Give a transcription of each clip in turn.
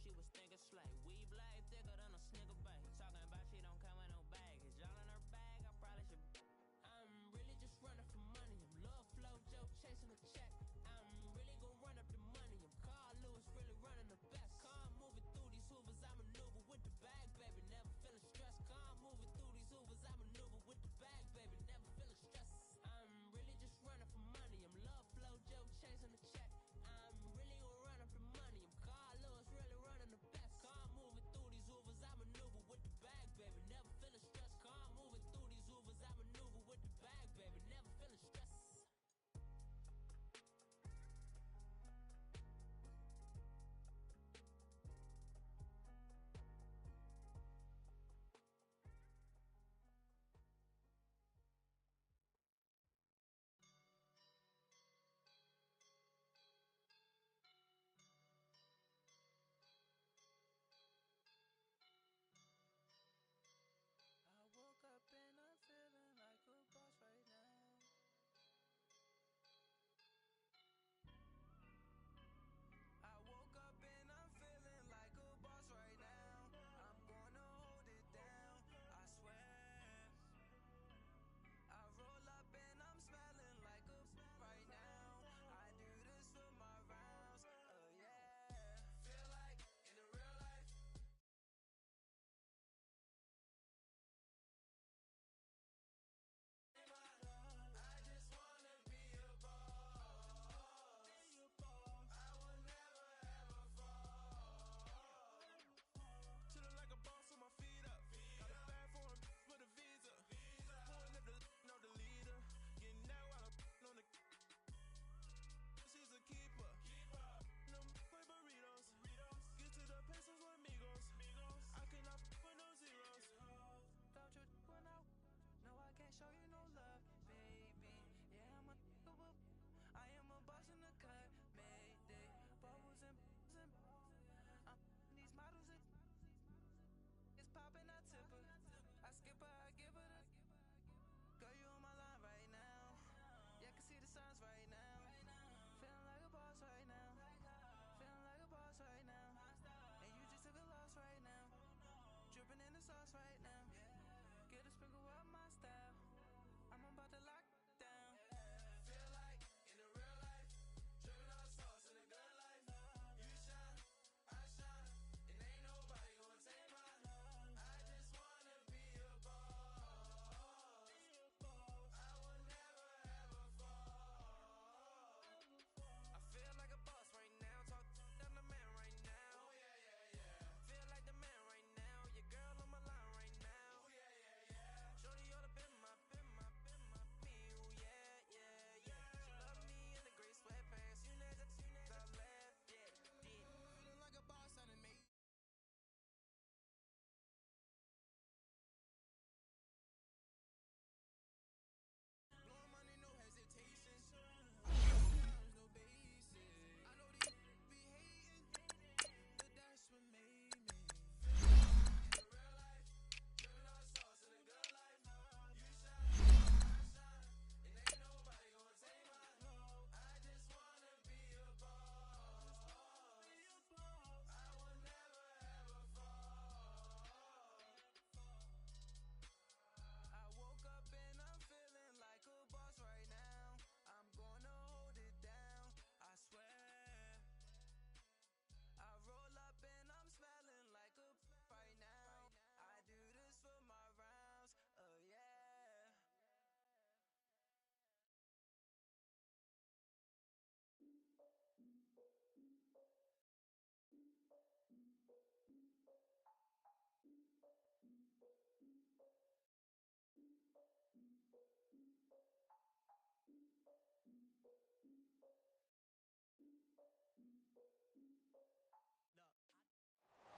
she was thinking slay. We black thicker than a snicker bag. Talking about she don't come with no baggage. Y'all in her bag, I probably should. I'm really just running for money. I'm love flow, Joe chasing a check. I'm really gonna run up the money. I'm Carl Lewis, really running the best. Car moving through these hoovers, I maneuver with the bag, baby. Never feeling stressed. Car moving through these hoovers, I maneuver with the bag, baby. Never feeling stressed. I'm really just running for money. I'm love flow, Joe chasing a check. I'm really gonna run up the money. I'm Carl Lewis, really running the best. Car moving through these hoovers, I maneuver with the bag, baby. Never feeling stressed. Car moving through these hoovers, I maneuver with the bag, baby. Never feeling stressed. I woke up and I'm feeling like a boss right now. I woke up and I'm feeling like a boss right now. I'm gonna hold it down, I swear. I roll up and I'm smelling like a right now. I do this for my rounds, yeah. Feel like in the real life. I just wanna be a boss. I will never ever fall. Chillin' like a boss with my feet up. Got a bag for him with a visa. Pulling up the know the leader. Getting that while I'm on the. She's a keeper. No play burritos. Get to the pesos with amigos. I cannot with no zeros. Thought you went out. No, I can't show you no love, baby. Yeah, I'm a whoop. I am a boss in the cut, Mayday. Bubbles and I'm these models. It's popping, I tip her. I skip her, I give her the. Girl, you on my line right now. Yeah, I can see the signs right now. Feeling like a boss right now. Feeling like a boss right now. And you just took a loss right now. Dripping in the sauce right now. Get a sprinkle up my style. I'm about to lock down. Feel like in the real life. Dripping on sauce in the good life. You shine, I shine. And ain't nobody gonna take my love. I just wanna be a boss. I will never ever fall. I feel like a boss right now. Talk down the man right now. Oh yeah, yeah, yeah. Feel like the man right now. Your girl on my line right now. Oh yeah, yeah, yeah. Shorty oughta been my me. Oh yeah, yeah, yeah. She love me in the gray sweatpants. You never I left, yeah, did. Feeling like a boss out of me. Blowing money, no hesitation. No basic. I know these be hating, but that's what made me. In the real life, living on sauce in the good life. You shine, I shine, and ain't nobody gonna take my love. I just wanna be a boss. I will never ever fall. I woke up and I'm feeling like a boss right now. I'm gonna hold it down, I swear. I roll up and I'm smelling like a right now. I do this for my rounds, yeah.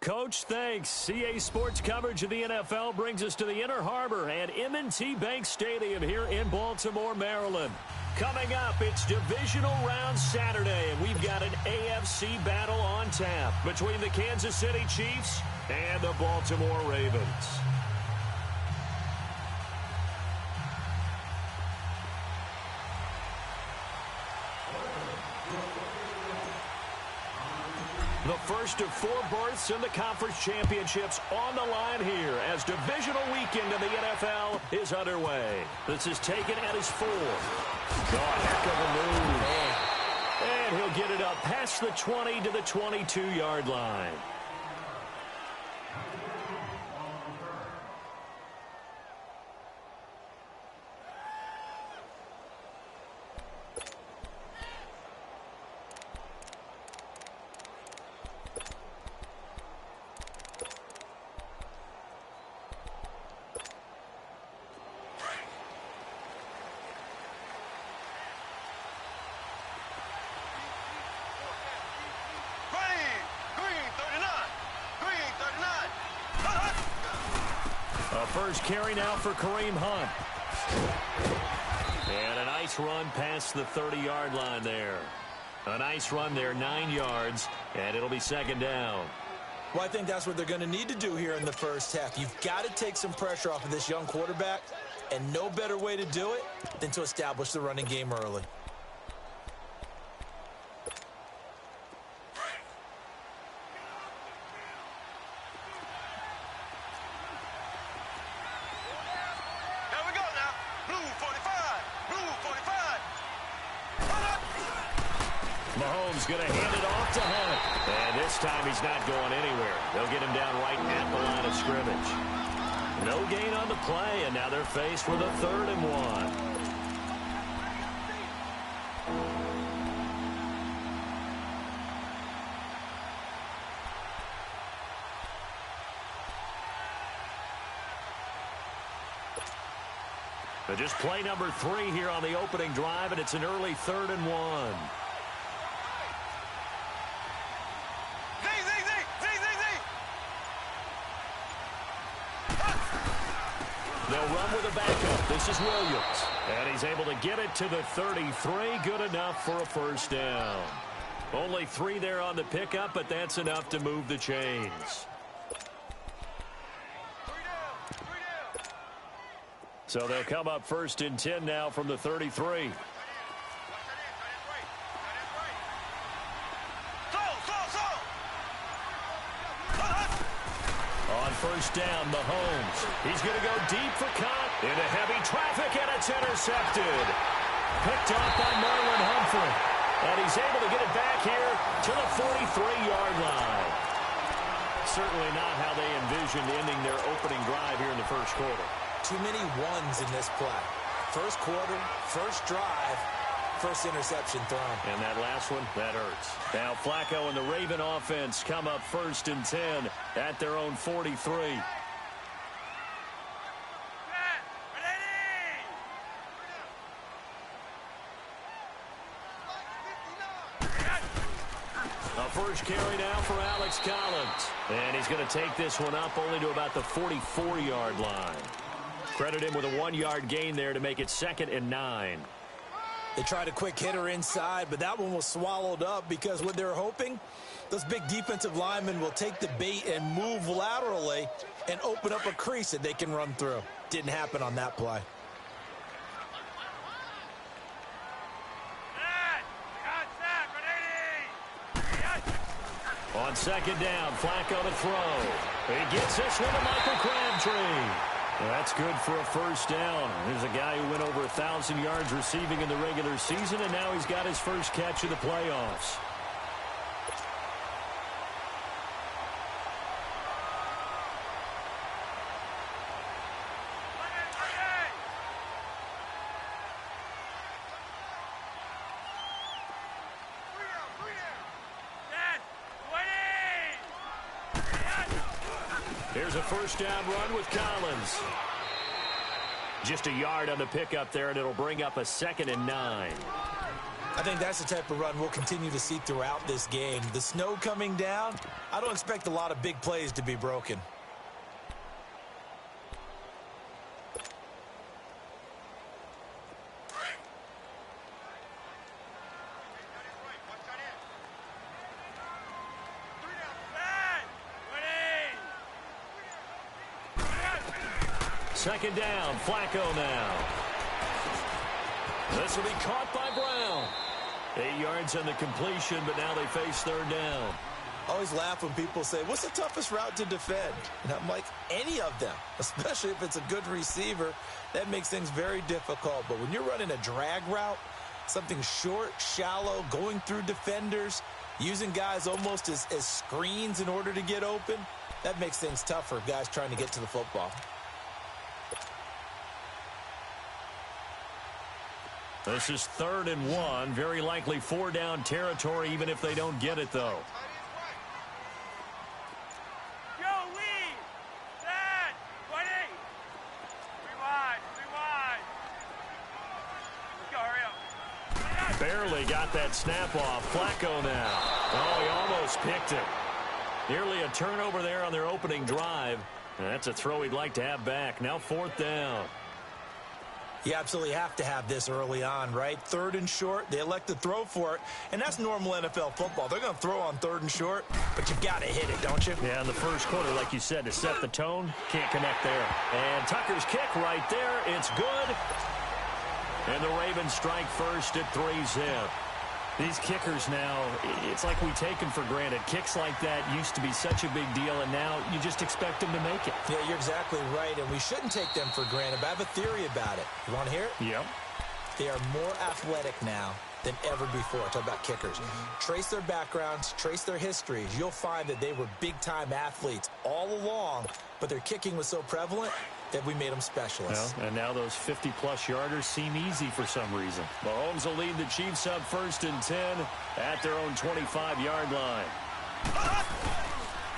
Coach, thanks. CA Sports coverage of the NFL brings us to the Inner Harbor and M&T Bank Stadium here in Baltimore, Maryland. Coming up, it's Divisional Round Saturday, and we've got an AFC battle on tap between the Kansas City Chiefs and the Baltimore Ravens. The first of 4 berths in the conference championships on the line here as divisional weekend in the NFL is underway. This is taken at his 4. Oh, heck of a move. And he'll get it up past the 20 to the 22-yard line. First carry now for Kareem Hunt. And a nice run past the 30-yard line there. A nice run there, 9 yards, and it'll be second down. Well, I think that's what they're going to need to do here in the first half. You've got to take some pressure off of this young quarterback, and no better way to do it than to establish the running game early. Mahomes going to hand it off to Hunt. And this time he's not going anywhere. They'll get him down right at the line of scrimmage. No gain on the play, and now they're faced with a 3rd and 1. Just play number 3 here on the opening drive, and it's an early 3rd and 1. They'll run with a backup. This is Williams. And he's able to get it to the 33. Good enough for a first down. Only 3 there on the pickup, but that's enough to move the chains. So they'll come up 1st and 10 now from the 33. On first down, Mahomes. He's going to go deep for Cott. Into heavy traffic, and it's intercepted. Picked off by Marlon Humphrey. And he's able to get it back here to the 43-yard line. Certainly not how they envisioned ending their opening drive here in the first quarter. Too many ones in this play. First quarter, first drive, first interception thrown. And that last one, that hurts. Now Flacco and the Raven offense come up 1st and 10 at their own 43. A first carry now for Alex Collins. And he's going to take this one up only to about the 44-yard line. Credit him with a 1-yard gain there to make it 2nd and 9. They tried a quick hitter inside, but that one was swallowed up because what they're hoping, those big defensive linemen will take the bait and move laterally and open up a crease that they can run through. Didn't happen on that play. On 2nd down, Flacco to throw. He gets this one to Michael Crabtree. That's good for a first down. Here's a guy who went over 1,000 yards receiving in the regular season, and now he's got his first catch of the playoffs. Here's a first down run with Collins. Just a yard on the pickup there, and it'll bring up a 2nd and 9. I think that's the type of run we'll continue to see throughout this game. The snow coming down, I don't expect a lot of big plays to be broken. Second down, Flacco now. This will be caught by Brown. 8 yards on the completion, but now they face 3rd down. I always laugh when people say, what's the toughest route to defend? And I'm like, any of them, especially if it's a good receiver. That makes things very difficult. But when you're running a drag route, something short, shallow, going through defenders, using guys almost as screens in order to get open, that makes things tough for guys trying to get to the football. This is 3rd and 1. Very likely 4-down territory, even if they don't get it, though. Barely got that snap off. Flacco now. Oh, he almost picked it. Nearly a turnover there on their opening drive. And that's a throw he'd like to have back. Now 4th down. You absolutely have to have this early on, right? 3rd and short, they elect to throw for it, and that's normal NFL football. They're going to throw on 3rd and short, but you got to hit it, don't you? Yeah, in the first quarter, like you said, to set the tone, can't connect there. And Tucker's kick right there, it's good. And the Ravens strike first at 3-zip. These kickers now, it's like we take them for granted. Kicks like that used to be such a big deal, and now you just expect them to make it. Yeah, you're exactly right, and we shouldn't take them for granted, but I have a theory about it. You want to hear it? Yep. They are more athletic now than ever before. Talk about kickers. Trace their backgrounds, trace their histories. You'll find that they were big-time athletes all along, but their kicking was so prevalent that we made them specialists. Well, and now those 50-plus yarders seem easy for some reason. Mahomes will lead the Chiefs up 1st and 10 at their own 25-yard line.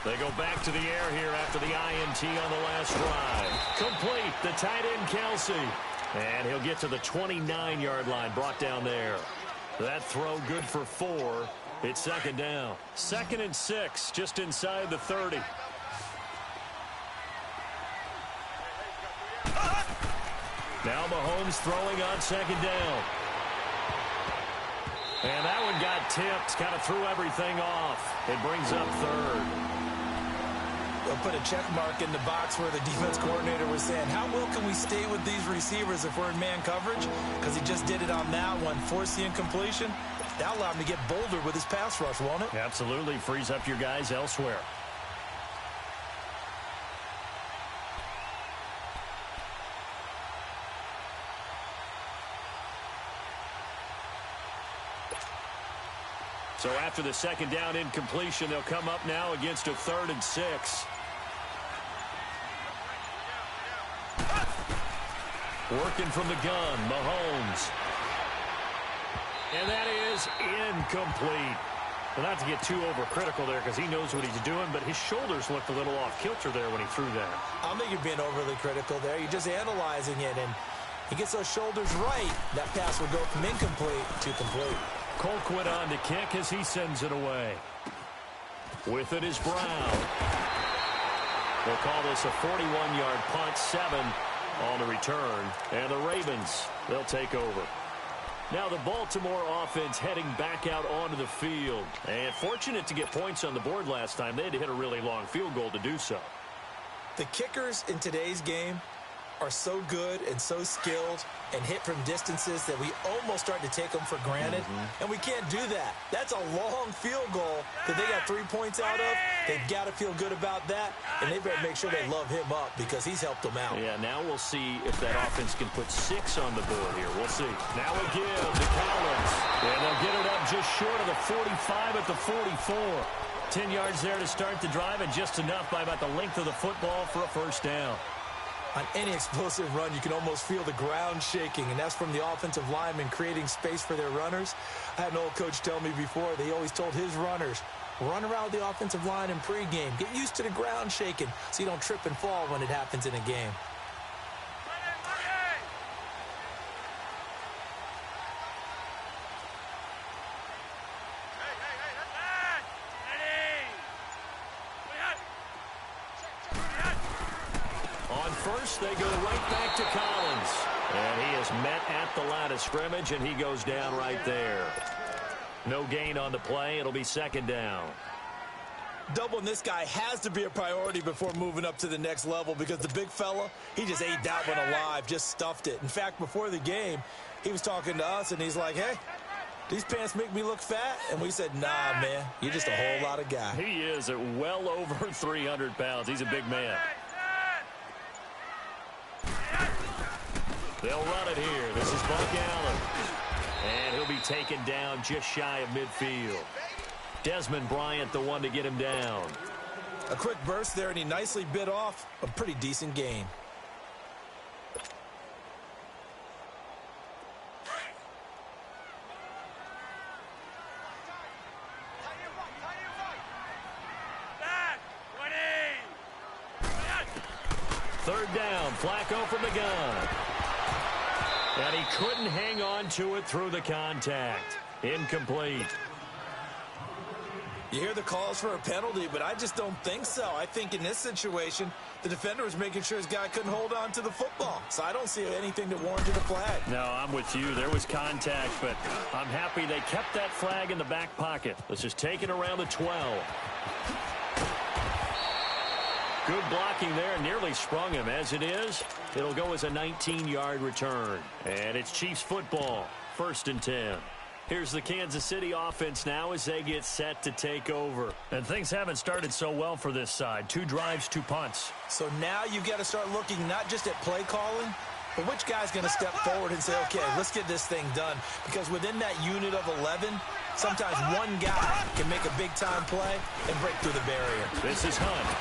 They go back to the air here after the INT on the last drive. Complete, the tight end Kelsey. And he'll get to the 29-yard line, brought down there. That throw good for 4. It's 2nd down. 2nd and 6, just inside the 30. Now Mahomes throwing on 2nd down. And that one got tipped, kind of threw everything off. It brings up 3rd. We'll put a check mark in the box where the defense coordinator was saying, how well can we stay with these receivers if we're in man coverage? Because he just did it on that one, forced the incompletion. That allowed him to get bolder with his pass rush, won't it? Absolutely, frees up your guys elsewhere. So after the 2nd down incompletion, they'll come up now against a 3rd and 6. Working from the gun, Mahomes. And that is incomplete. Well, not to get too overcritical there because he knows what he's doing, but his shoulders looked a little off kilter there when he threw that. I don't think you're being overly critical there. You're just analyzing it, and he gets those shoulders right. That pass will go from incomplete to complete. Colquitt on to kick as he sends it away. With it is Brown. We'll call this a 41-yard punt, 7 on the return. And the Ravens, they'll take over. Now the Baltimore offense heading back out onto the field. And fortunate to get points on the board last time. They had to hit a really long field goal to do so. The kickers in today's game are so good and so skilled and hit from distances that we almost start to take them for granted. And we can't do that. That's a long field goal that they got 3 points out of. They've got to feel good about that, and they better make sure they love him up because he's helped them out. Yeah, now we'll see if that offense can put 6 on the board here. We'll see. Now a give to Collins. And they'll get it up just short of the 45 at the 44. 10 yards there to start the drive, and just enough by about the length of the football for a 1st down. On any explosive run, you can almost feel the ground shaking, and that's from the offensive linemen creating space for their runners. I had an old coach tell me before, they always told his runners, run around the offensive line in pregame. Get used to the ground shaking so you don't trip and fall when it happens in a game. First, they go right back to Collins. And he is met at the line of scrimmage, and he goes down right there. No gain on the play. It'll be 2nd down. Doubling this guy has to be a priority before moving up to the next level because the big fella, he just ate that one alive, just stuffed it. In fact, before the game, he was talking to us, and he's like, hey, these pants make me look fat? And we said, nah, man, you're just a whole lot of guy. He is at well over 300 pounds. He's a big man. They'll run it here. This is Buck Allen. And he'll be taken down just shy of midfield. Desmond Bryant, the one to get him down. A quick burst there, and he nicely bit off a pretty decent gain. Third down, Flacco from the gun. And he couldn't hang on to it through the contact. Incomplete. You hear the calls for a penalty, but I just don't think so. I think in this situation, the defender was making sure his guy couldn't hold on to the football. So I don't see anything that warranted a flag. No, I'm with you. There was contact, but I'm happy they kept that flag in the back pocket. Let's just take it around the 12. Good blocking there, nearly sprung him. As it is, it'll go as a 19-yard return. And it's Chiefs football, 1st and 10. Here's the Kansas City offense now as they get set to take over. And things haven't started so well for this side. 2 drives, 2 punts. So now you've got to start looking not just at play calling, but which guy's going to step forward and say, okay, let's get this thing done. Because within that unit of 11, sometimes one guy can make a big-time play and break through the barrier. This is Hunt.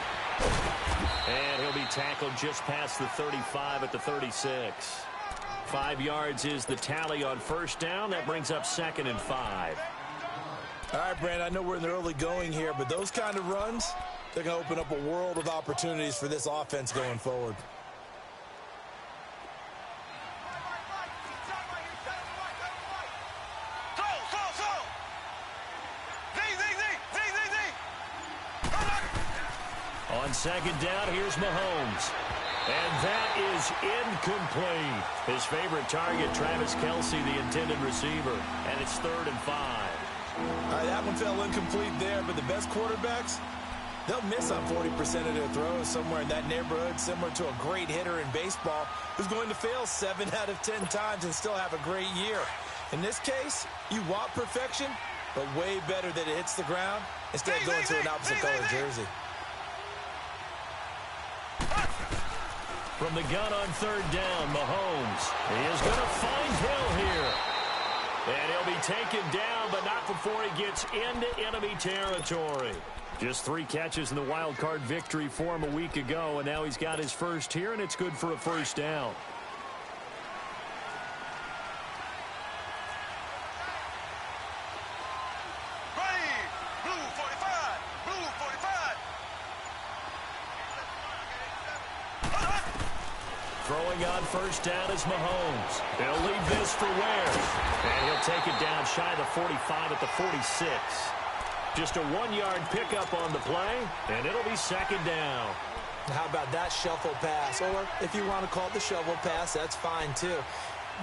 And he'll be tackled just past the 35 at the 36. 5 yards is the tally on first down. That brings up 2nd and 5. All right, Brand, I know we're in the early going here, but those kind of runs, they're going to open up a world of opportunities for this offense going forward. On 2nd down, here's Mahomes. And that is incomplete. His favorite target, Travis Kelce, the intended receiver. And it's 3rd and 5. All right, that one fell incomplete there, but the best quarterbacks, they'll miss on 40% of their throws somewhere in that neighborhood, similar to a great hitter in baseball who's going to fail 7 out of 10 times and still have a great year. In this case, you want perfection, but way better that it hits the ground instead of going to an opposite color jersey. From the gun on 3rd down, Mahomes. He is going to find Hill here. And he'll be taken down, but not before he gets into enemy territory. Just 3 catches in the wild card victory for him a week ago, and now he's got his first here, and it's good for a 1st down. Throwing on 1st down is Mahomes. He'll leave this for Ware. And he'll take it down shy of the 45 at the 46. Just a 1-yard pickup on the play, and it'll be 2nd down. How about that shuffle pass? Or if you want to call it the shovel pass, that's fine too.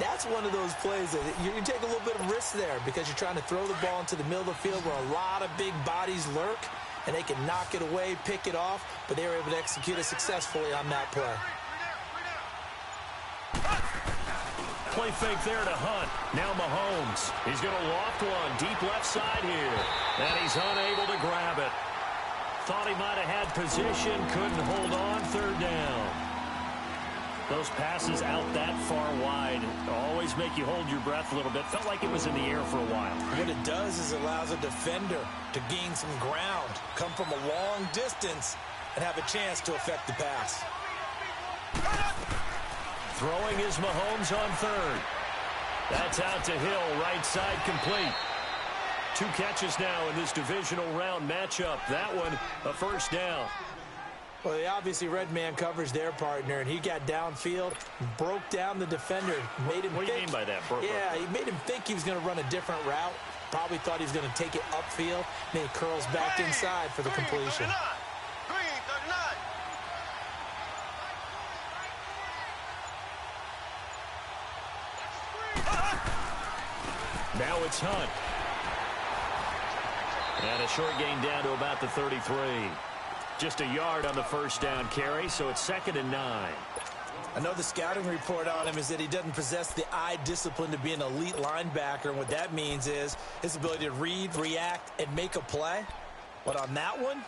That's one of those plays that you take a little bit of risk there because you're trying to throw the ball into the middle of the field where a lot of big bodies lurk, and they can knock it away, pick it off, but they were able to execute it successfully on that play. Play fake there to Hunt. Now Mahomes. He's going to loft one deep left side here. And he's unable to grab it. Thought he might have had position. Couldn't hold on. 3rd down. Those passes out that far wide always make you hold your breath a little bit. Felt like it was in the air for a while. What it does is it allows a defender to gain some ground, come from a long distance, and have a chance to affect the pass. Throwing is Mahomes on 3rd. That's out to Hill, right side complete. 2 catches now in this divisional round matchup. That one, a 1st down. Well, they obviously red man covers their partner, and he got downfield, broke down the defender, made him What do you mean by that? Yeah, he made him think he was going to run a different route. Probably thought he was going to take it upfield. Then he curls back inside for the completion. Now it's Hunt. And a short gain down to about the 33. Just a yard on the 1st down carry, so it's 2nd and 9. I know the scouting report on him is that he doesn't possess the eye discipline to be an elite linebacker, and what that means is his ability to read, react, and make a play. But on that one,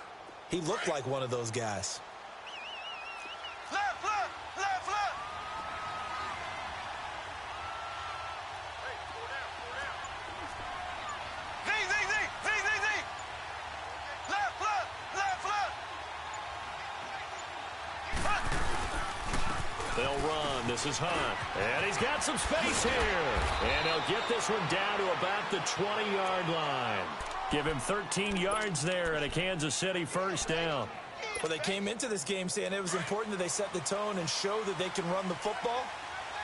he looked like one of those guys. Left, left, left, left. Z, Z, Z, Z, Z, Z. Left, left, left, left. They'll run. This is Hunt. And he's got some space here. And he'll get this one down to about the 20-yard line. Give him 13 yards there and a Kansas City first down. Well, they came into this game saying it was important that they set the tone and show that they can run the football.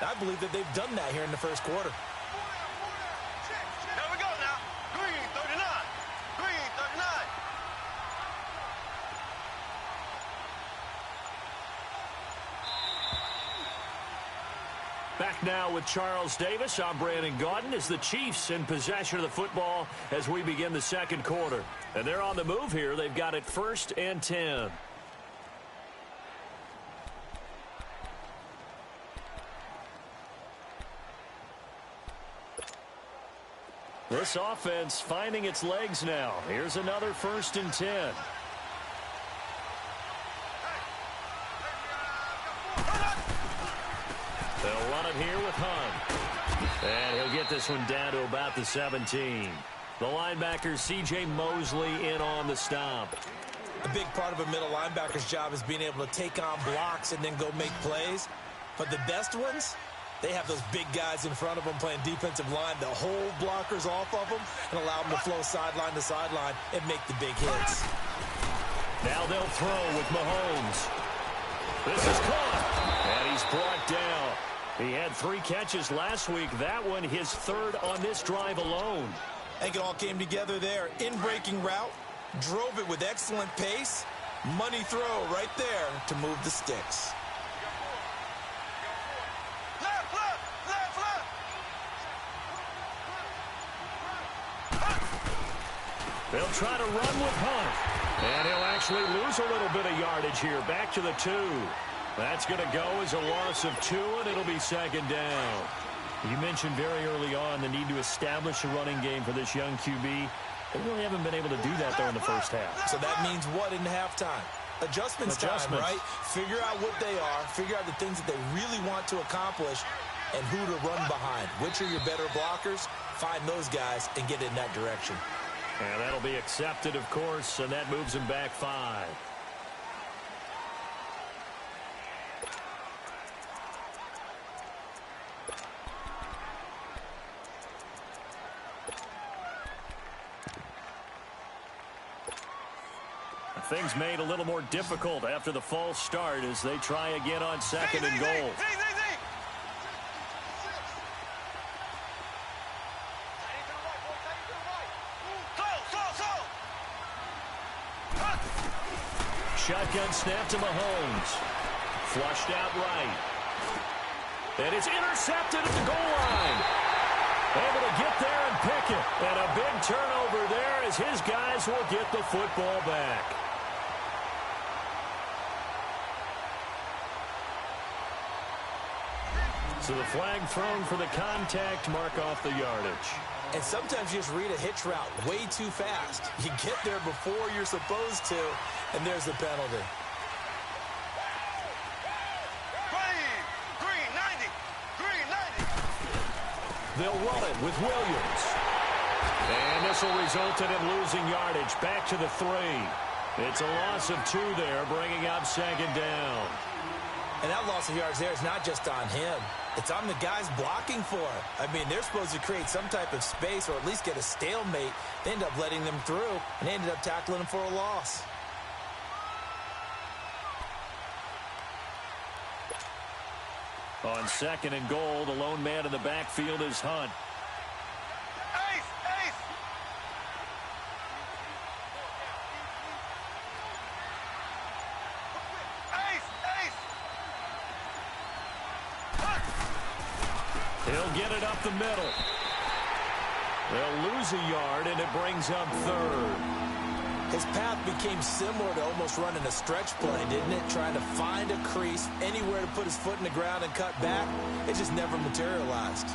I believe that they've done that here in the first quarter. There we go now. Green, 39. Green, 39. Back now with Charles Davis. I'm Brandon Gaudin as the Chiefs in possession of the football as we begin the second quarter. And they're on the move here. They've got it 1st and 10. This offense finding its legs now. Here's another 1st and 10. They'll run it here with Hunt. And he'll get this one down to about the 17. The linebacker, C.J. Mosley, in on the stop. A big part of a middle linebacker's job is being able to take on blocks and then go make plays. But the best ones, they have those big guys in front of them playing defensive line that hold blockers off of them and allow them to flow sideline to sideline and make the big hits. Now they'll throw with Mahomes. This is caught, and he's brought down. He had 3 catches last week. That one his 3rd on this drive alone. I think it all came together there. In-breaking route, drove it with excellent pace. Money throw right there to move the sticks. Left, left, left, left. They'll try to run with Hunt. And he'll actually lose a little bit of yardage here. Back to the 2. That's going to go as a loss of 2, and it'll be 2nd down. You mentioned very early on the need to establish a running game for this young QB. They really haven't been able to do that, though, in the first half. So that means what in halftime? Adjustments time, right? Figure out what they are, figure out the things that they really want to accomplish, and who to run behind. Which are your better blockers? Find those guys and get in that direction. And that'll be accepted, of course, and that moves him back 5. Things made a little more difficult after the false start as they try again on 2nd and goal. Shotgun snap to Mahomes. Flushed out right. And it's intercepted at the goal line. Able to get there and pick it. And a big turnover there as his guys will get the football back. So the flag thrown for the contact, mark off the yardage. And sometimes you just read a hitch route way too fast. You get there before you're supposed to, and there's the penalty. Green, 90. Green, 90. They'll run it with Williams. And this will result in him losing yardage. Back to the 3. It's a loss of 2 there, bringing up 2nd down. And that loss of yards there is not just on him. It's on the guys blocking for it. I mean, they're supposed to create some type of space or at least get a stalemate. They end up letting them through, and they ended up tackling them for a loss. On 2nd and goal, the lone man in the backfield is Hunt. He'll get it up the middle. They'll lose a yard, and it brings up 3rd. His path became similar to almost running a stretch play, didn't it? Trying to find a crease, anywhere to put his foot in the ground and cut back. It just never materialized.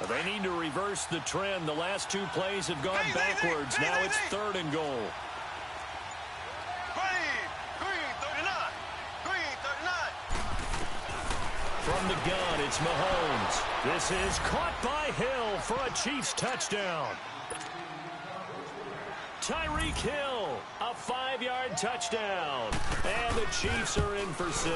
They need to reverse the trend. The last two plays have gone backwards. Now it's 3rd and goal. From the gun, it's Mahomes. This is caught by Hill for a Chiefs touchdown. Tyreek Hill, a 5-yard touchdown. And the Chiefs are in for 6.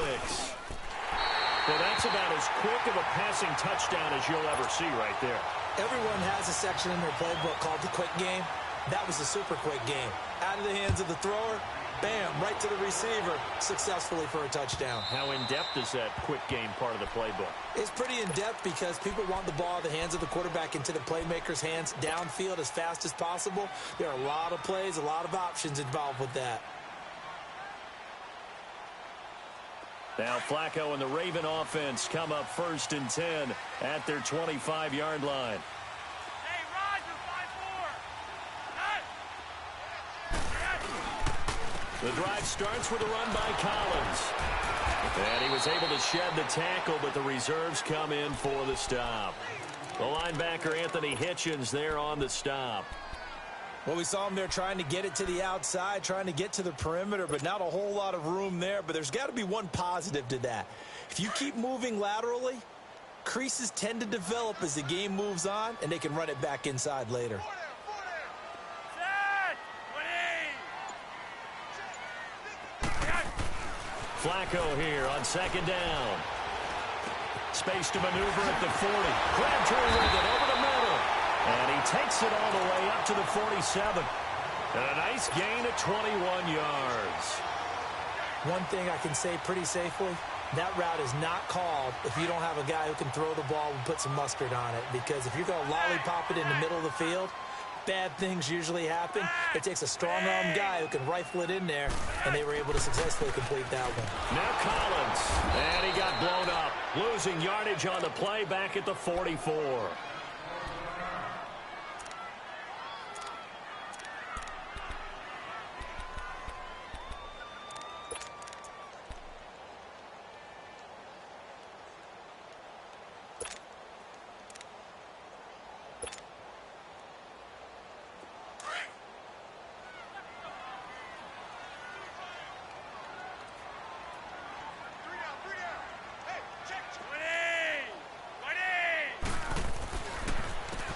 Well, that's about as quick of a passing touchdown as you'll ever see right there. Everyone has a section in their playbook called the quick game. That was a super quick game. Out of the hands of the thrower, bam, right to the receiver, successfully for a touchdown. How in-depth is that quick game part of the playbook? It's pretty in-depth because people want the ball in the hands of the quarterback into the playmaker's hands downfield as fast as possible. There are a lot of plays, a lot of options involved with that. Now Flacco and the Raven offense come up 1st and 10 at their 25-yard line. Hey, Roger, 5-4. The drive starts with a run by Collins. And he was able to shed the tackle, but the reserves come in for the stop. The linebacker Anthony Hitchens there on the stop. Well, we saw him there trying to get it to the outside, trying to get to the perimeter, but not a whole lot of room there. But there's got to be one positive to that. If you keep moving laterally, creases tend to develop as the game moves on, and they can run it back inside later. Flacco here on 2nd down. Space to maneuver at the 40. Crabtree with it over the middle. And he takes it all the way up to the 47. And a nice gain of 21 yards. One thing I can say pretty safely, that route is not called if you don't have a guy who can throw the ball and put some mustard on it. Because if you're going to lollipop it in the middle of the field, bad things usually happen. It takes a strong-arm guy who can rifle it in there, and they were able to successfully complete that one. Now Collins, and he got blown up. Losing yardage on the play back at the 44.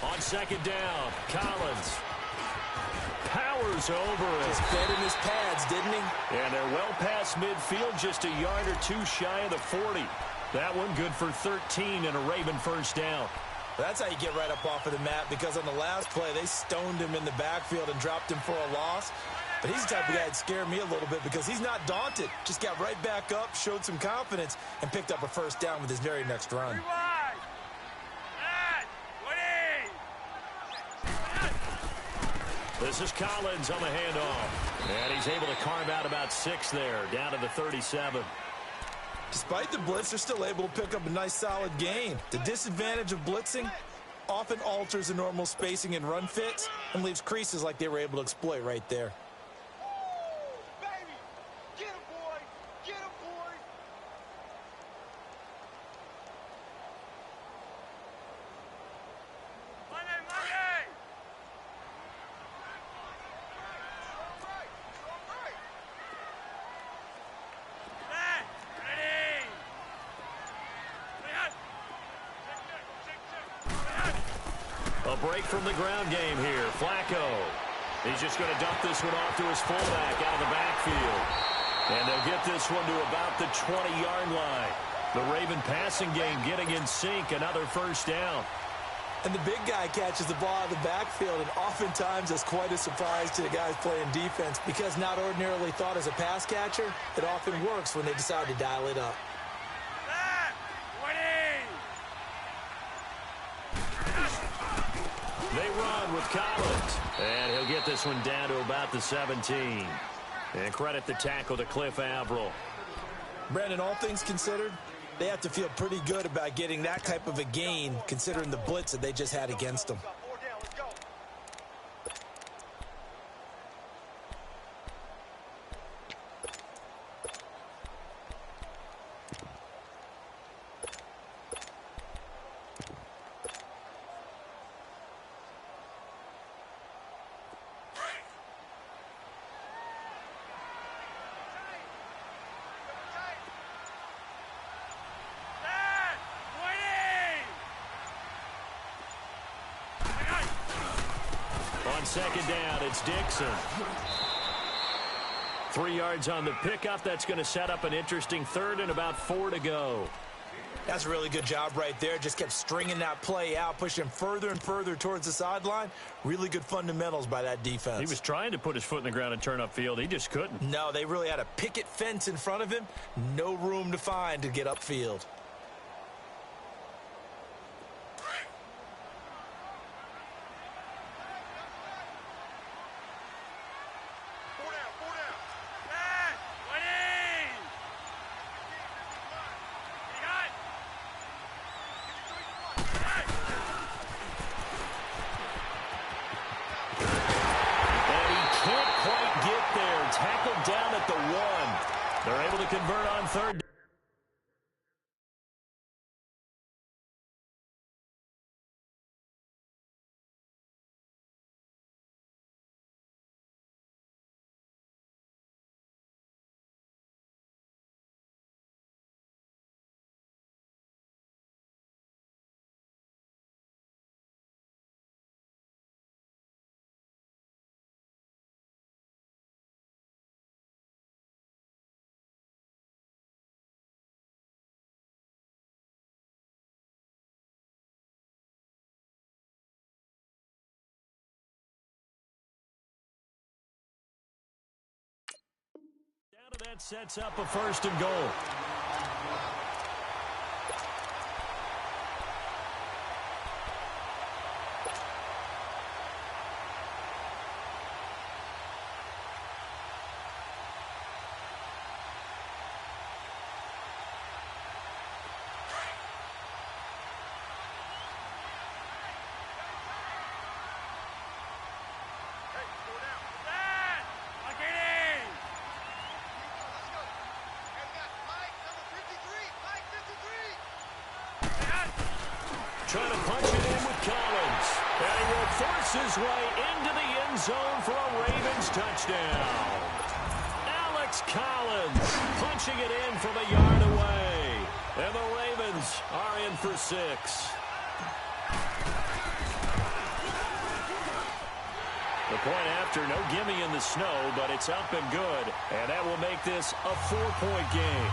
On 2nd down, Collins powers over it. Just fed in his pads, didn't he? And they're well past midfield, just a yard or two shy of the 40. That one good for 13 and a Raven 1st down. That's how you get right up off of the mat, because on the last play, they stoned him in the backfield and dropped him for a loss. But he's the type of guy that scared me a little bit because he's not daunted. Just got right back up, showed some confidence, and picked up a 1st down with his very next run. This is Collins on the handoff. And he's able to carve out about 6 there, down to the 37. Despite the blitz, they're still able to pick up a nice solid gain. The disadvantage of blitzing often alters the normal spacing and run fits and leaves creases like they were able to exploit right there. A break from the ground game here. Flacco. He's just going to dump this one off to his fullback out of the backfield. And they'll get this one to about the 20-yard line. The Raven passing game getting in sync. Another 1st down. And the big guy catches the ball out of the backfield, and oftentimes it's quite a surprise to the guys playing defense because not ordinarily thought as a pass catcher, it often works when they decide to dial it up. They run with Collins, and he'll get this one down to about the 17. And credit the tackle to Cliff Averill. Brandon, all things considered, they have to feel pretty good about getting that type of a gain, considering the blitz that they just had against them. On second down, it's Dixon. 3 yards on the pickup. That's going to set up an interesting third and about 4 to go. That's a really good job right there. Just kept stringing that play out, pushing further and further towards the sideline. Really good fundamentals by that defense. He was trying to put his foot in the ground and turn upfield. He just couldn't. No, they really had a picket fence in front of him. No room to find to get upfield. Tackled down at the 1. They're able to convert on third. That sets up a 1st and goal. Trying to punch it in with Collins. And he will force his way into the end zone for a Ravens touchdown. Alex Collins punching it in from a yard away. And the Ravens are in for 6. The point after, no gimme in the snow, but it's up and good. And that will make this a 4-point game.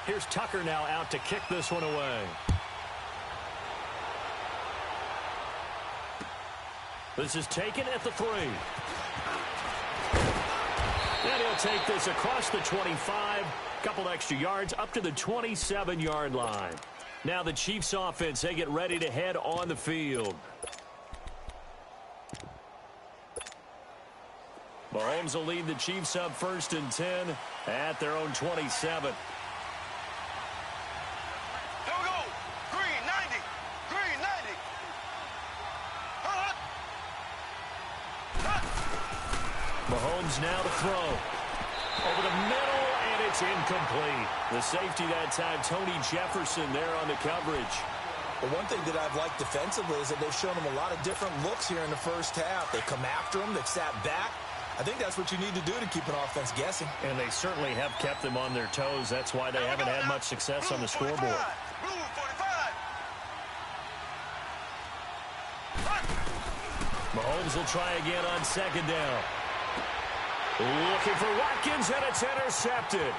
Here's Tucker now out to kick this one away. This is taken at the 3. And he'll take this across the 25. Couple extra yards up to the 27-yard line. Now the Chiefs offense, they get ready to head on the field. Mahomes will lead the Chiefs up 1st and 10 at their own 27. Mahomes now to throw. Over the middle, and it's incomplete. The safety that time, Tony Jefferson there on the coverage. But one thing that I've liked defensively is that they've shown them a lot of different looks here in the first half. They come after them. They've sat back. I think that's what you need to do to keep an offense guessing. And they certainly have kept them on their toes. That's why they haven't had much success on the scoreboard. Mahomes will try again on 2nd down. Looking for Watkins, and it's intercepted.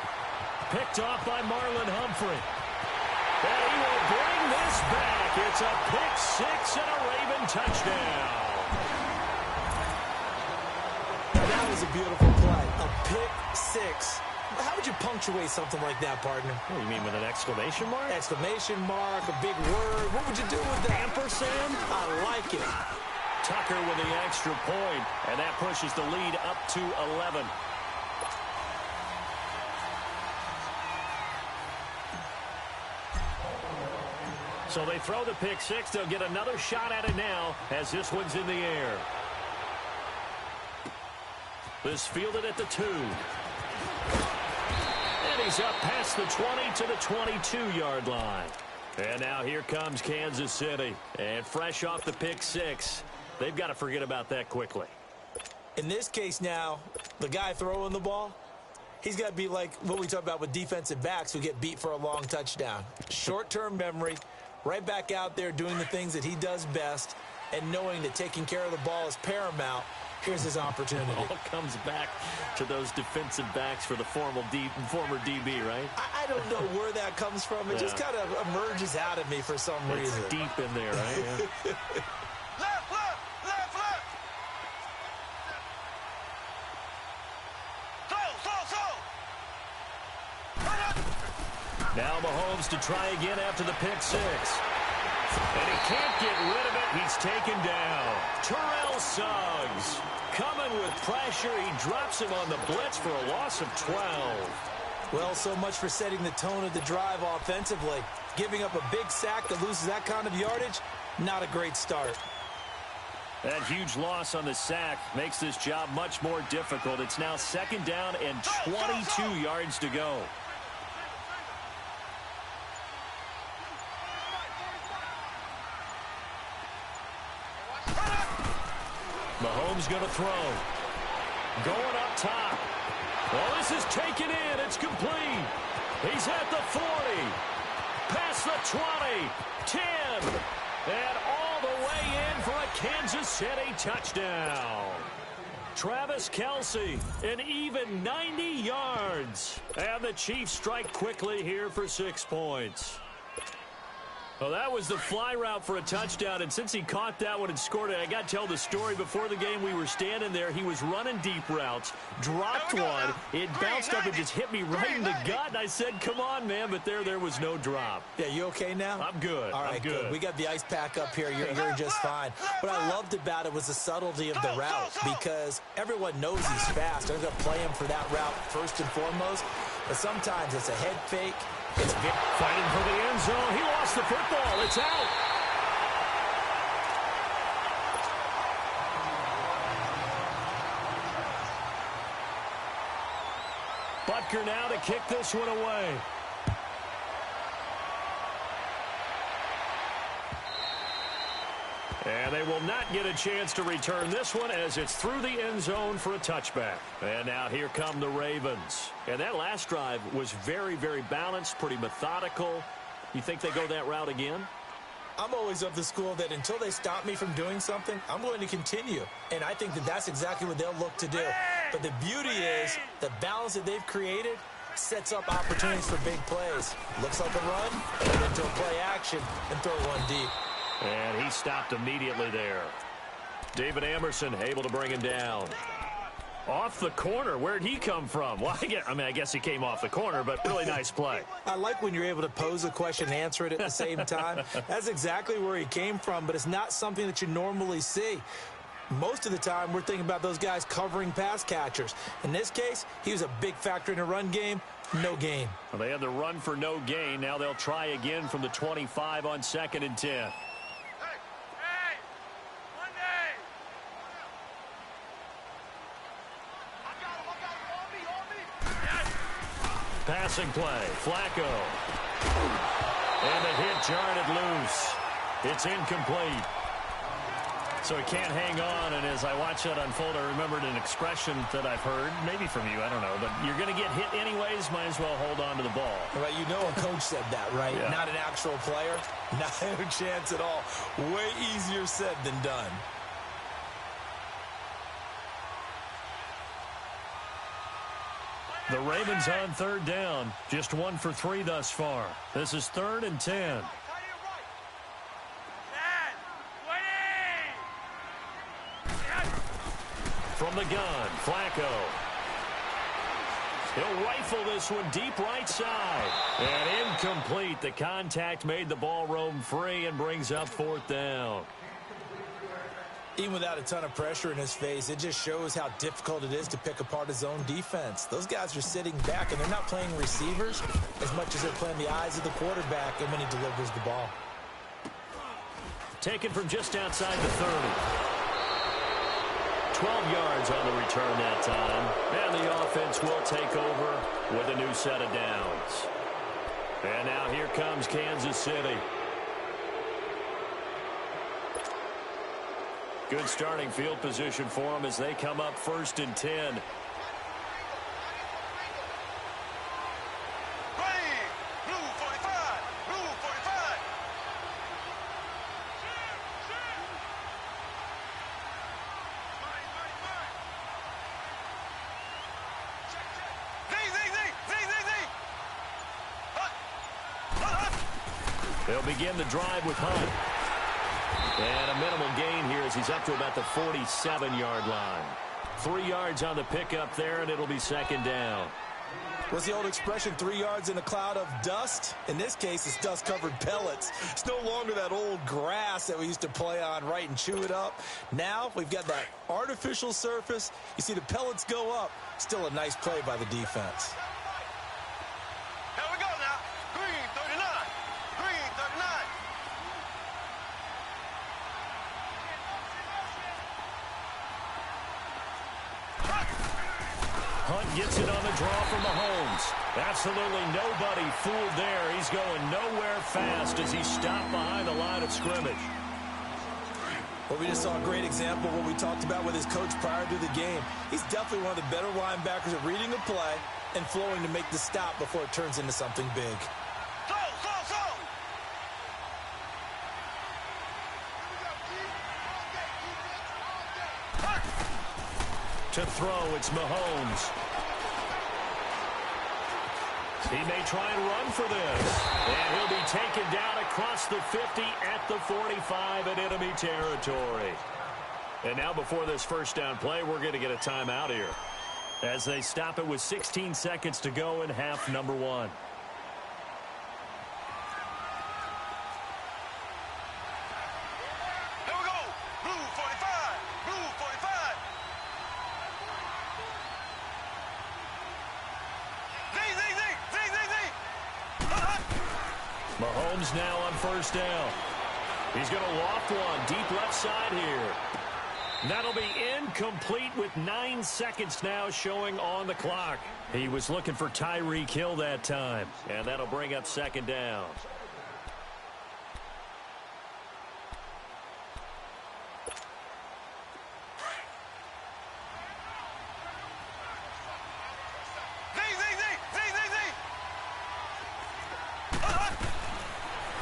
picked off by Marlon Humphrey. And he will bring this back. It's a pick six and a Raven touchdown. That was a beautiful play. A pick six. How would you punctuate something like that, partner? What do you mean, with an exclamation mark? Exclamation mark, a big word. What would you do with that? Ampersand? I like it. Tucker with the extra point, and that pushes the lead up to 11. So they throw the pick six. They'll get another shot at it now as this one's in the air. This fielded at the 2. And he's up past the 20 to the 22-yard line. And now here comes Kansas City. And fresh off the pick six, they've got to forget about that quickly. In this case now, the guy throwing the ball, he's got to be like what we talk about with defensive backs who get beat for a long touchdown. Short-term memory, right back out there doing the things that he does best, and knowing that taking care of the ball is paramount. Here's his opportunity. It all comes back to those defensive backs for the former DB, right? I don't know where that comes from. It just kind of emerges out of me for some reason. It's deep in there, right? Yeah. Left, left, left, left. Throw. Now Mahomes to try again after the pick six. And he can't get rid of it. He's taken down. Terrell Suggs coming with pressure. He drops him on the blitz for a loss of 12. Well, so much for setting the tone of the drive offensively. Giving up a big sack that loses that kind of yardage, not a great start. That huge loss on the sack makes this job much more difficult. It's now second down and 22 yards to go. Mahomes going to throw. Going up top. Well, this is taken in. It's complete. He's at the 40. Past the 20. 10. And all the way in for a Kansas City touchdown. Travis Kelce, an even 90 yards. And the Chiefs strike quickly here for 6 points. Well, that was the fly route for a touchdown, and since he caught that one and scored it, I got to tell the story. Before the game, we were standing there. He was running deep routes, dropped one. It bounced up and just hit me right in the gut, and I said, come on, man, but there was no drop. Yeah, you okay now? I'm good. All right, I'm good. We got the ice pack up here. You're just fine. What I loved about it was the subtlety of the route, because everyone knows he's fast. They're going to play him for that route first and foremost, but sometimes it's a head fake. It's fighting for the end zone. He lost the football. It's out. Butker now to kick this one away. And they will not get a chance to return this one as it's through the end zone for a touchback. And now here come the Ravens. And that last drive was very, very balanced, pretty methodical. You think they go that route again? I'm always of the school that until they stop me from doing something, I'm going to continue. And I think that that's exactly what they'll look to do. But the beauty is the balance that they've created sets up opportunities for big plays. Looks like a run, and into a play action, and throw one deep. And he stopped immediately there. David Amerson able to bring him down. Off the corner. Where'd he come from? Well, I guess he came off the corner, but really nice play. I like when you're able to pose a question and answer it at the same time. That's exactly where he came from, but it's not something that you normally see. Most of the time, we're thinking about those guys covering pass catchers. In this case, he was a big factor in the run game. No gain. Well, they had the run for no gain. Now they'll try again from the 25 on 2nd and 10. Passing play, Flacco. And the hit jarred it loose. It's incomplete. So he can't hang on, and as I watch that unfold, I remembered an expression that I've heard, maybe from you, I don't know, but you're going to get hit anyways, might as well hold on to the ball. Right, you know a coach said that, right? Yeah. Not an actual player. Not a chance at all. Way easier said than done. The Ravens on third down. Just 1 for 3 thus far. This is 3rd and 10. From the gun, Flacco. He'll rifle this one deep right side. And incomplete. The contact made the ball roam free and brings up 4th down. Even without a ton of pressure in his face, it just shows how difficult it is to pick apart his own defense. Those guys are sitting back, and they're not playing receivers as much as they're playing the eyes of the quarterback and when he delivers the ball. Taken from just outside the 30. 12 yards on the return that time. And the offense will take over with a new set of downs. And now here comes Kansas City. Good starting field position for them as they come up 1st and 10. They'll begin the drive with Hunt. And a minimal gain here as he's up to about the 47-yard line. 3 yards on the pickup there, and it'll be 2nd down. What's the old expression, 3 yards in a cloud of dust? In this case, it's dust-covered pellets. It's no longer that old grass that we used to play on, right, and chew it up. Now we've got that artificial surface. You see the pellets go up. Still a nice play by the defense. Here we go now. Green 39. Green 39. Hunt gets it on the draw from Mahomes. Absolutely nobody fooled there. He's going nowhere fast as he's stopped behind the line of scrimmage. Well, we just saw a great example of what we talked about with his coach prior to the game. He's definitely one of the better linebackers at reading a play and flowing to make the stop before it turns into something big. To throw, it's Mahomes. He may try and run for this. And he'll be taken down across the 50 at the 45 in enemy territory. And now before this 1st down play, we're going to get a timeout here as they stop it with 16 seconds to go in half number 1. Mahomes now on 1st down. He's going to loft one deep left side here. That'll be incomplete with 9 seconds now showing on the clock. He was looking for Tyreek Hill that time, and that'll bring up 2nd down.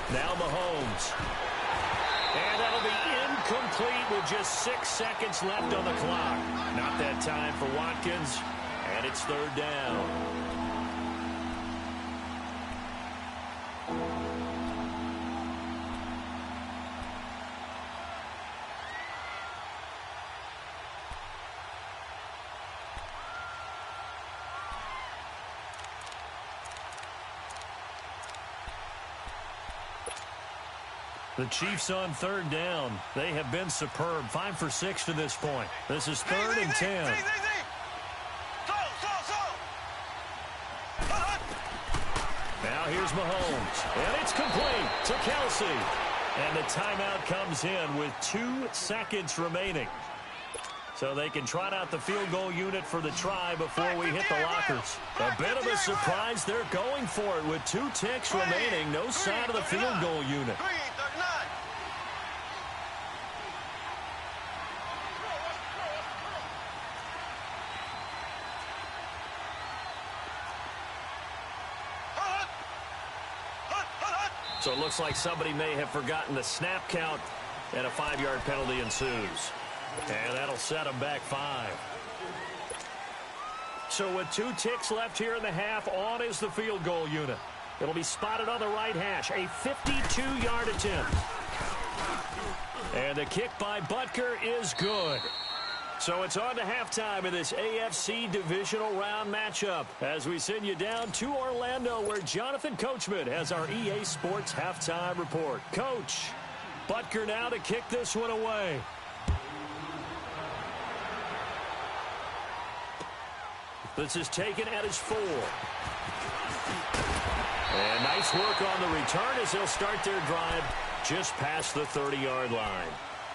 Now Mahomes. And that'll be incomplete with just 6 seconds left on the clock. Not that time for Watkins, and it's 3rd down. The Chiefs on 3rd down. They have been superb. 5 for 6 to this point. This is 3rd and 10. Now here's Mahomes. And it's complete to Kelsey. And the timeout comes in with 2 seconds remaining. So they can trot out the field goal unit for the try before we hit the lockers. A bit of a surprise. They're going for it with 2 ticks remaining. No sign of the field goal unit. So it looks like somebody may have forgotten the snap count, and a 5-yard penalty ensues. And that'll set them back 5. So with 2 ticks left here in the half, on is the field goal unit. It'll be spotted on the right hash, a 52-yard attempt. And the kick by Butker is good. So it's on to halftime in this AFC Divisional Round matchup as we send you down to Orlando where Jonathan Coachman has our EA Sports Halftime Report. Coach, Butker now to kick this one away. This is taken at his 4. And nice work on the return as they'll start their drive just past the 30-yard line.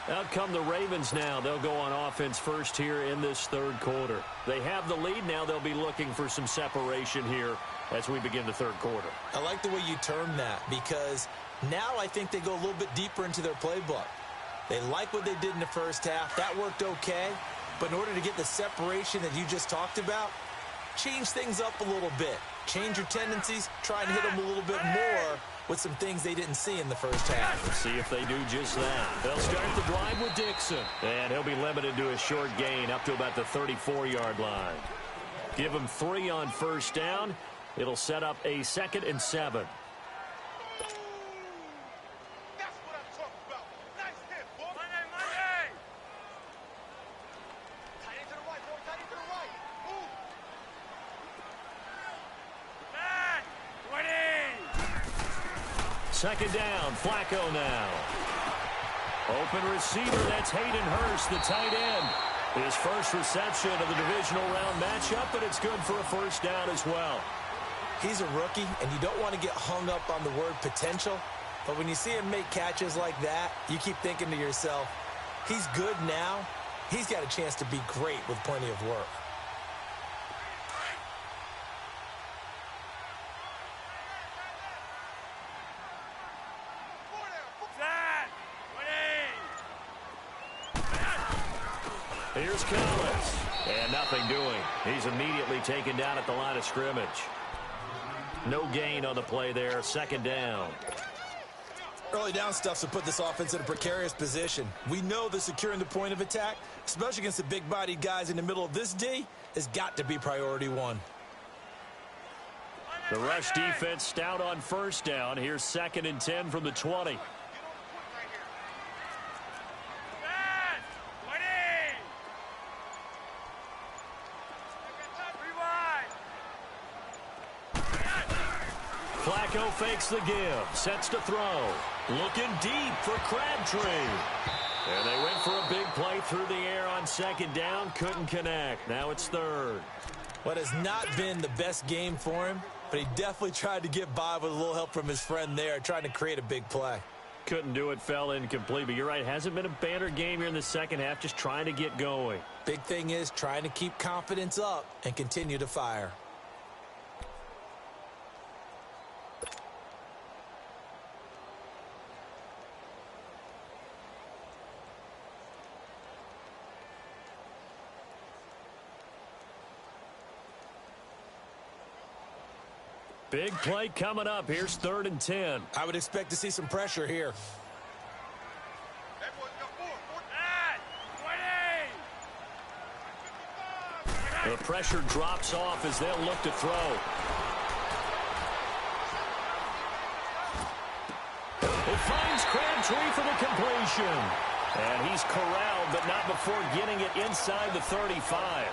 Out come the Ravens now. They'll go on offense first here in this third quarter. They have the lead. Now they'll be looking for some separation here as we begin the third quarter. I like the way you term that because now I think they go a little bit deeper into their playbook. They like what they did in the first half. That worked okay. But in order to get the separation that you just talked about, change things up a little bit. Change your tendencies. Try and hit them a little bit more with some things they didn't see in the first half. Let's see if they do just that. They'll start the drive with Dixon. And he'll be limited to a short gain up to about the 34-yard line. Give him 3 on first down. It'll set up a 2nd and 7. That's what I'm talking about. Nice hit, boy. Monday. Tight end to the right, boy. Tight end to the right. Move. Man, 20. 2nd down, Flacco now. Open receiver, that's Hayden Hurst, the tight end. His first reception of the divisional round matchup, but it's good for a first down as well. He's a rookie, and you don't want to get hung up on the word potential. But when you see him make catches like that, you keep thinking to yourself, he's good now. He's got a chance to be great with plenty of work. Here's Collins. And nothing doing. He's immediately taken down at the line of scrimmage. No gain on the play there. 2nd down. Early down stuff to put this offense in a precarious position. We know that securing the point of attack, especially against the big-bodied guys in the middle of this D, has got to be priority 1. The rush defense stout on first down. Here's 2nd and 10 from the 20. Flacco fakes the give, sets to throw. Looking deep for Crabtree. And they went for a big play through the air on 2nd down, couldn't connect. Now it's 3rd. What has not been the best game for him, but he definitely tried to get by with a little help from his friend there, trying to create a big play. Couldn't do it, fell incomplete, but you're right, hasn't been a banner game here in the second half, just trying to get going. Big thing is trying to keep confidence up and continue to fire. Big play coming up. Here's 3rd and 10. I would expect to see some pressure here. The pressure drops off as they'll look to throw. It finds Crabtree for the completion. And he's corralled, but not before getting it inside the 35.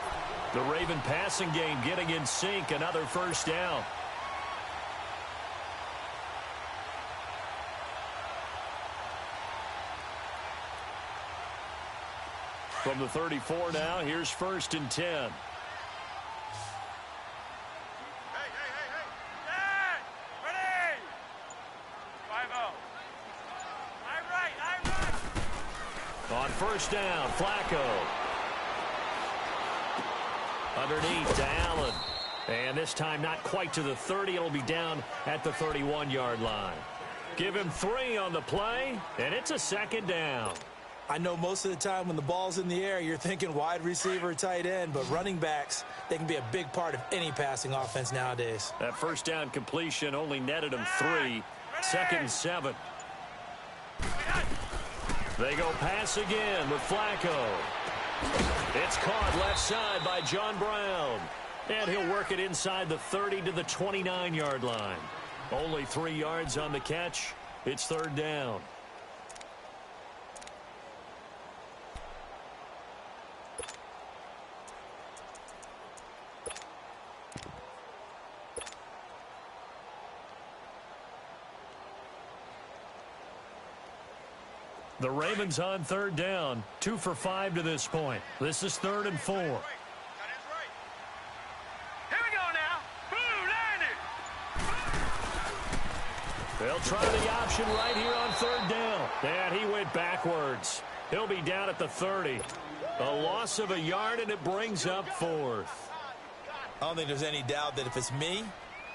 The Raven passing game getting in sync. Another first down. From the 34 now, here's 1st and 10. Hey. Dad! Ready! 5-0. I'm right. On first down, Flacco. Underneath to Allen. And this time not quite to the 30. It'll be down at the 31-yard line. Give him 3 on the play, and it's a 2nd down. I know most of the time when the ball's in the air, you're thinking wide receiver, tight end, but running backs, they can be a big part of any passing offense nowadays. That first down completion only netted him 3. 2nd and 7. They go pass again with Flacco. It's caught left side by John Brown. And he'll work it inside the 30 to the 29-yard line. Only 3 yards on the catch. It's third down. The Ravens on third down. 2 for 5 to this point. This is 3rd and 4. Here we go now. Boom, landed. They'll try the option right here on third down. And he went backwards. He'll be down at the 30. A loss of a yard, and it brings up 4th. I don't think there's any doubt that if it's me,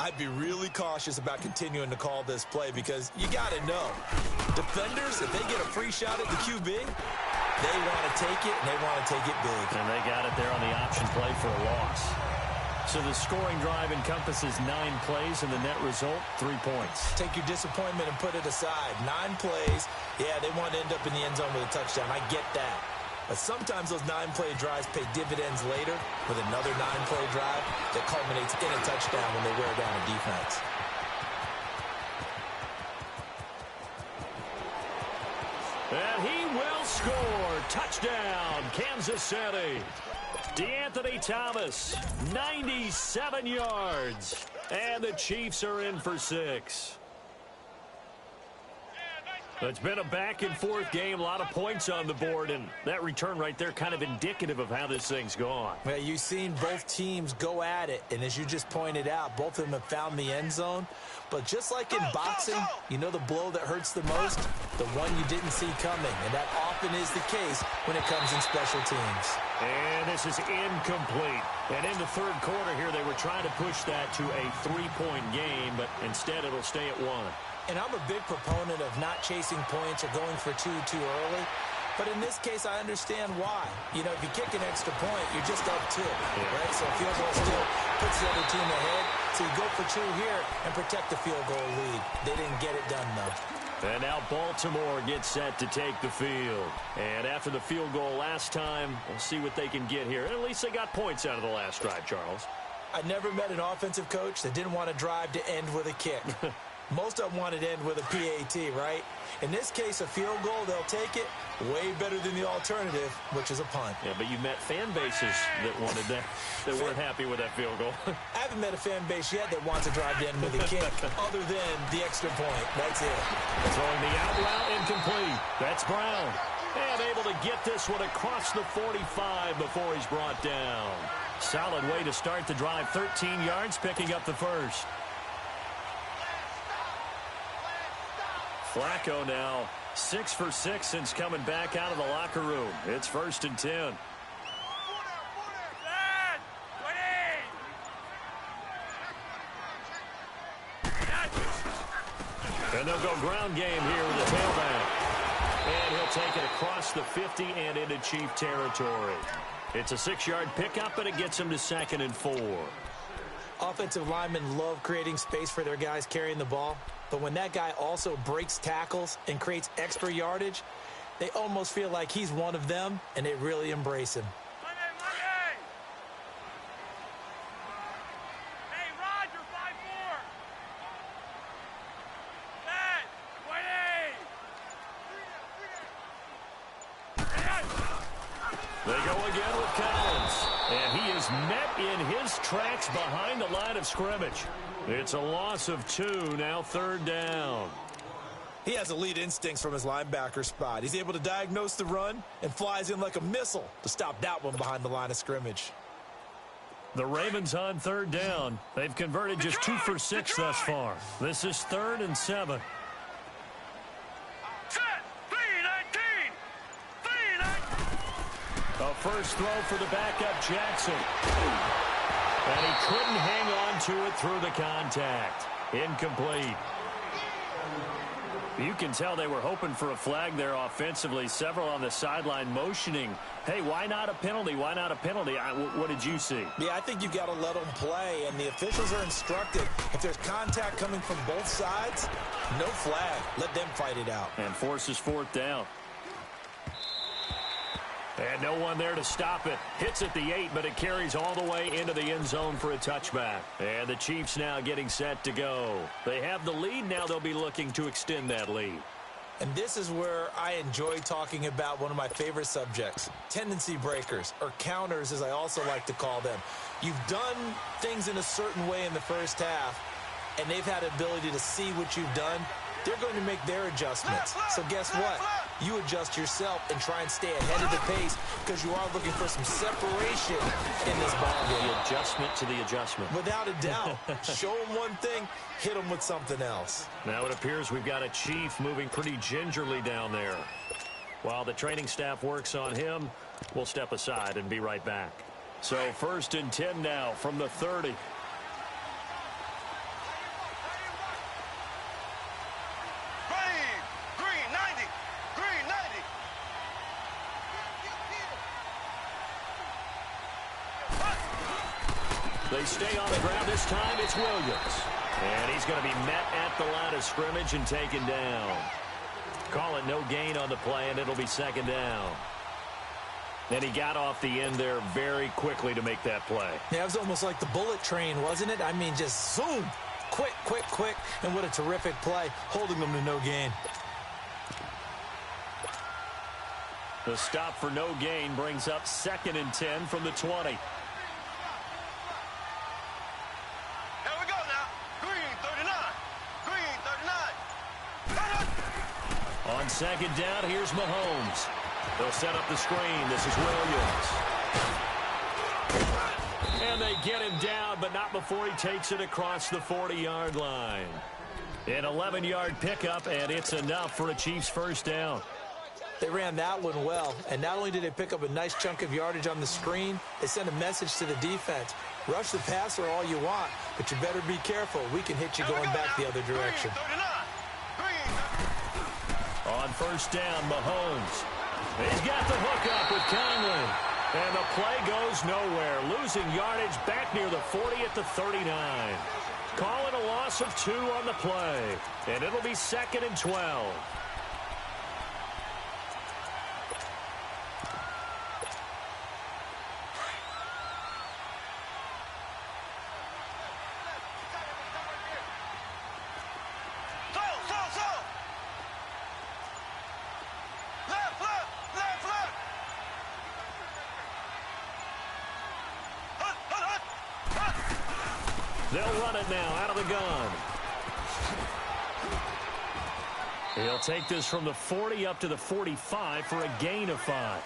I'd be really cautious about continuing to call this play because you got to know. Defenders, if they get a free shot at the QB, they want to take it, and they want to take it big. And they got it there on the option play for a loss. So the scoring drive encompasses 9 plays, and the net result, 3 points. Take your disappointment and put it aside. 9 plays, yeah, they want to end up in the end zone with a touchdown. I get that. But sometimes those 9-play drives pay dividends later with another 9-play drive that culminates in a touchdown when they wear down a defense. And he will score. Touchdown, Kansas City. DeAnthony Thomas, 97 yards. And the Chiefs are in for 6. It's been a back-and-forth game, a lot of points on the board, and that return right there kind of indicative of how this thing's gone. Well, you've seen both teams go at it, and as you just pointed out, both of them have found the end zone. But just like in boxing, you know the blow that hurts the most? The one you didn't see coming, and that often is the case when it comes in special teams. And this is incomplete. And in the third quarter here, they were trying to push that to a 3-point game, but instead it'll stay at 1. And I'm a big proponent of not chasing points or going for 2 too early. But in this case, I understand why. You know, if you kick an extra point, you're just up 2, right? So field goal still puts the other team ahead. So you go for 2 here and protect the field goal lead. They didn't get it done, though. And now Baltimore gets set to take the field. And after the field goal last time, we'll see what they can get here. At least they got points out of the last drive, Charles. I never met an offensive coach that didn't want to drive to end with a kick. Most of them wanted to end with a PAT, right? In this case, a field goal, they'll take it. Way better than the alternative, which is a punt. Yeah, but you met fan bases that wanted that, that weren't happy with that field goal. I haven't met a fan base yet that wants to drive to end with a kick, other than the extra point. That's it. Throwing the out route incomplete. That's Brown. And able to get this one across the 45 before he's brought down. Solid way to start the drive. 13 yards, picking up the first. Flacco now 6 for 6 since coming back out of the locker room. It's 1st and 10. And they'll go ground game here with the tailback. And he'll take it across the 50 and into Chief territory. It's a 6-yard pickup, but it gets him to 2nd and 4. Offensive linemen love creating space for their guys carrying the ball. But when that guy also breaks tackles and creates extra yardage, they almost feel like he's one of them, and they really embrace him. Hey, Roger, 5-4. They go again with Collins. And he is met in his tracks behind the line of scrimmage. It's a loss of 2, now 3rd down. He has elite instincts from his linebacker spot. He's able to diagnose the run and flies in like a missile to stop that one behind the line of scrimmage. The Ravens on 3rd down. They've converted just 2 for 6 thus far. This is 3rd and 7. A first throw for the backup, Jackson. And he couldn't hang on to it through the contact. Incomplete. You can tell they were hoping for a flag there offensively. Several on the sideline motioning, hey, why not a penalty? Why not a penalty? What did you see? Yeah, I think you've got to let them play, and the officials are instructed. If there's contact coming from both sides, no flag. Let them fight it out. And forces 4th down. And no one there to stop it. Hits at the 8, but it carries all the way into the end zone for a touchback. And the Chiefs now getting set to go. They have the lead. Now they'll be looking to extend that lead. And this is where I enjoy talking about one of my favorite subjects, tendency breakers, or counters as I also like to call them. You've done things in a certain way in the first half, and they've had the ability to see what you've done. They're going to make their adjustments. So guess what? You adjust yourself and try and stay ahead of the pace because you are looking for some separation in this ball game. The adjustment to the adjustment. Without a doubt. Show them one thing, hit them with something else. Now it appears we've got a Chief moving pretty gingerly down there. While the training staff works on him, we'll step aside and be right back. So 1st and 10 now from the 30. They stay on the ground. This time it's Williams. And he's going to be met at the line of scrimmage and taken down. Call it no gain on the play, and it'll be 2nd down. And he got off the end there very quickly to make that play. Yeah, it was almost like the bullet train, wasn't it? I mean, just zoom. Quick, quick, quick. And what a terrific play, holding them to no gain. The stop for no gain brings up 2nd and 10 from the 20. On 2nd down, here's Mahomes. They'll set up the screen. This is Williams. And they get him down, but not before he takes it across the 40-yard line. An 11-yard pickup, and it's enough for a Chiefs 1st down. They ran that one well, and not only did they pick up a nice chunk of yardage on the screen, they sent a message to the defense. Rush the passer all you want, but you better be careful. We can hit you going back the other direction. On 1st down, Mahomes. He's got the hook up with Conley. And the play goes nowhere. Losing yardage back near the 40 at the 39. Call it a loss of 2 on the play. And it'll be 2nd and 12. They'll run it now out of the gun. He'll take this from the 40 up to the 45 for a gain of 5.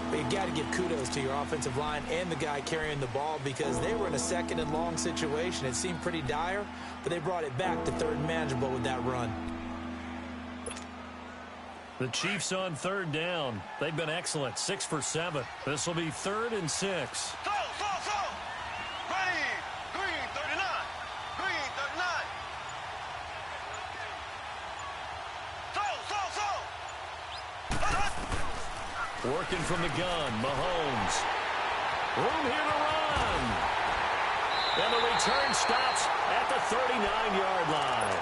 But you got to give kudos to your offensive line and the guy carrying the ball because they were in a 2nd and long situation. It seemed pretty dire, but they brought it back to 3rd and manageable with that run. The Chiefs on 3rd down. They've been excellent, 6 for 7. This will be 3rd and 6. Working from the gun, Mahomes. Room here to run. And the return stops at the 39-yard line.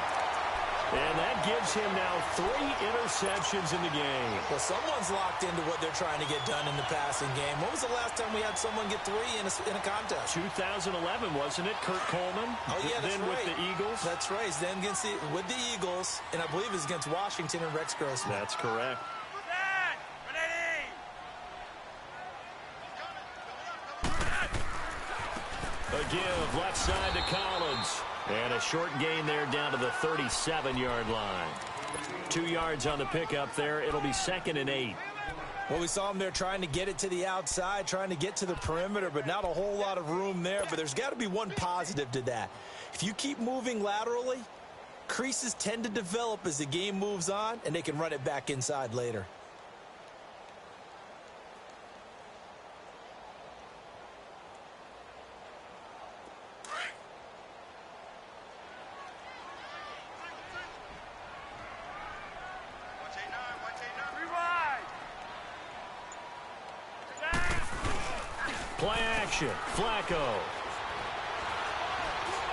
And that gives him now 3 interceptions in the game. Well, someone's locked into what they're trying to get done in the passing game. When was the last time we had someone get 3 in a contest? 2011, wasn't it? Kurt Coleman. Oh, yeah, that's then right. with the Eagles. That's right. Then with the Eagles, and I believe it was against Washington and Rex Grossman. That's correct. A give left side to Collins. And a short gain there down to the 37-yard line. 2 yards on the pickup there. It'll be 2nd and 8. Well, we saw him there trying to get it to the outside, trying to get to the perimeter, but not a whole lot of room there. But there's got to be one positive to that. If you keep moving laterally, creases tend to develop as the game moves on, and they can run it back inside later. Play action. Flacco.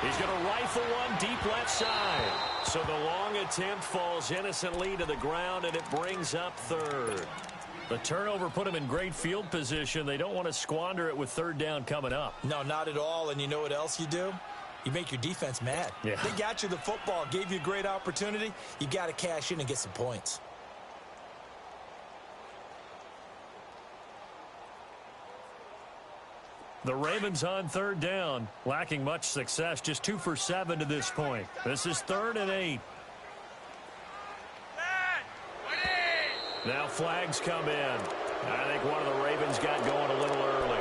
He's going to rifle one deep left side. So the long attempt falls innocently to the ground, and it brings up 3rd. The turnover put them in great field position. They don't want to squander it with third down coming up. No, not at all. And you know what else you do? You make your defense mad. Yeah. They got you the football, gave you a great opportunity. You got to cash in and get some points. The Ravens on third down, lacking much success, just 2 for 7 to this point. This is 3rd and 8. Now flags come in. I think one of the Ravens got going a little early.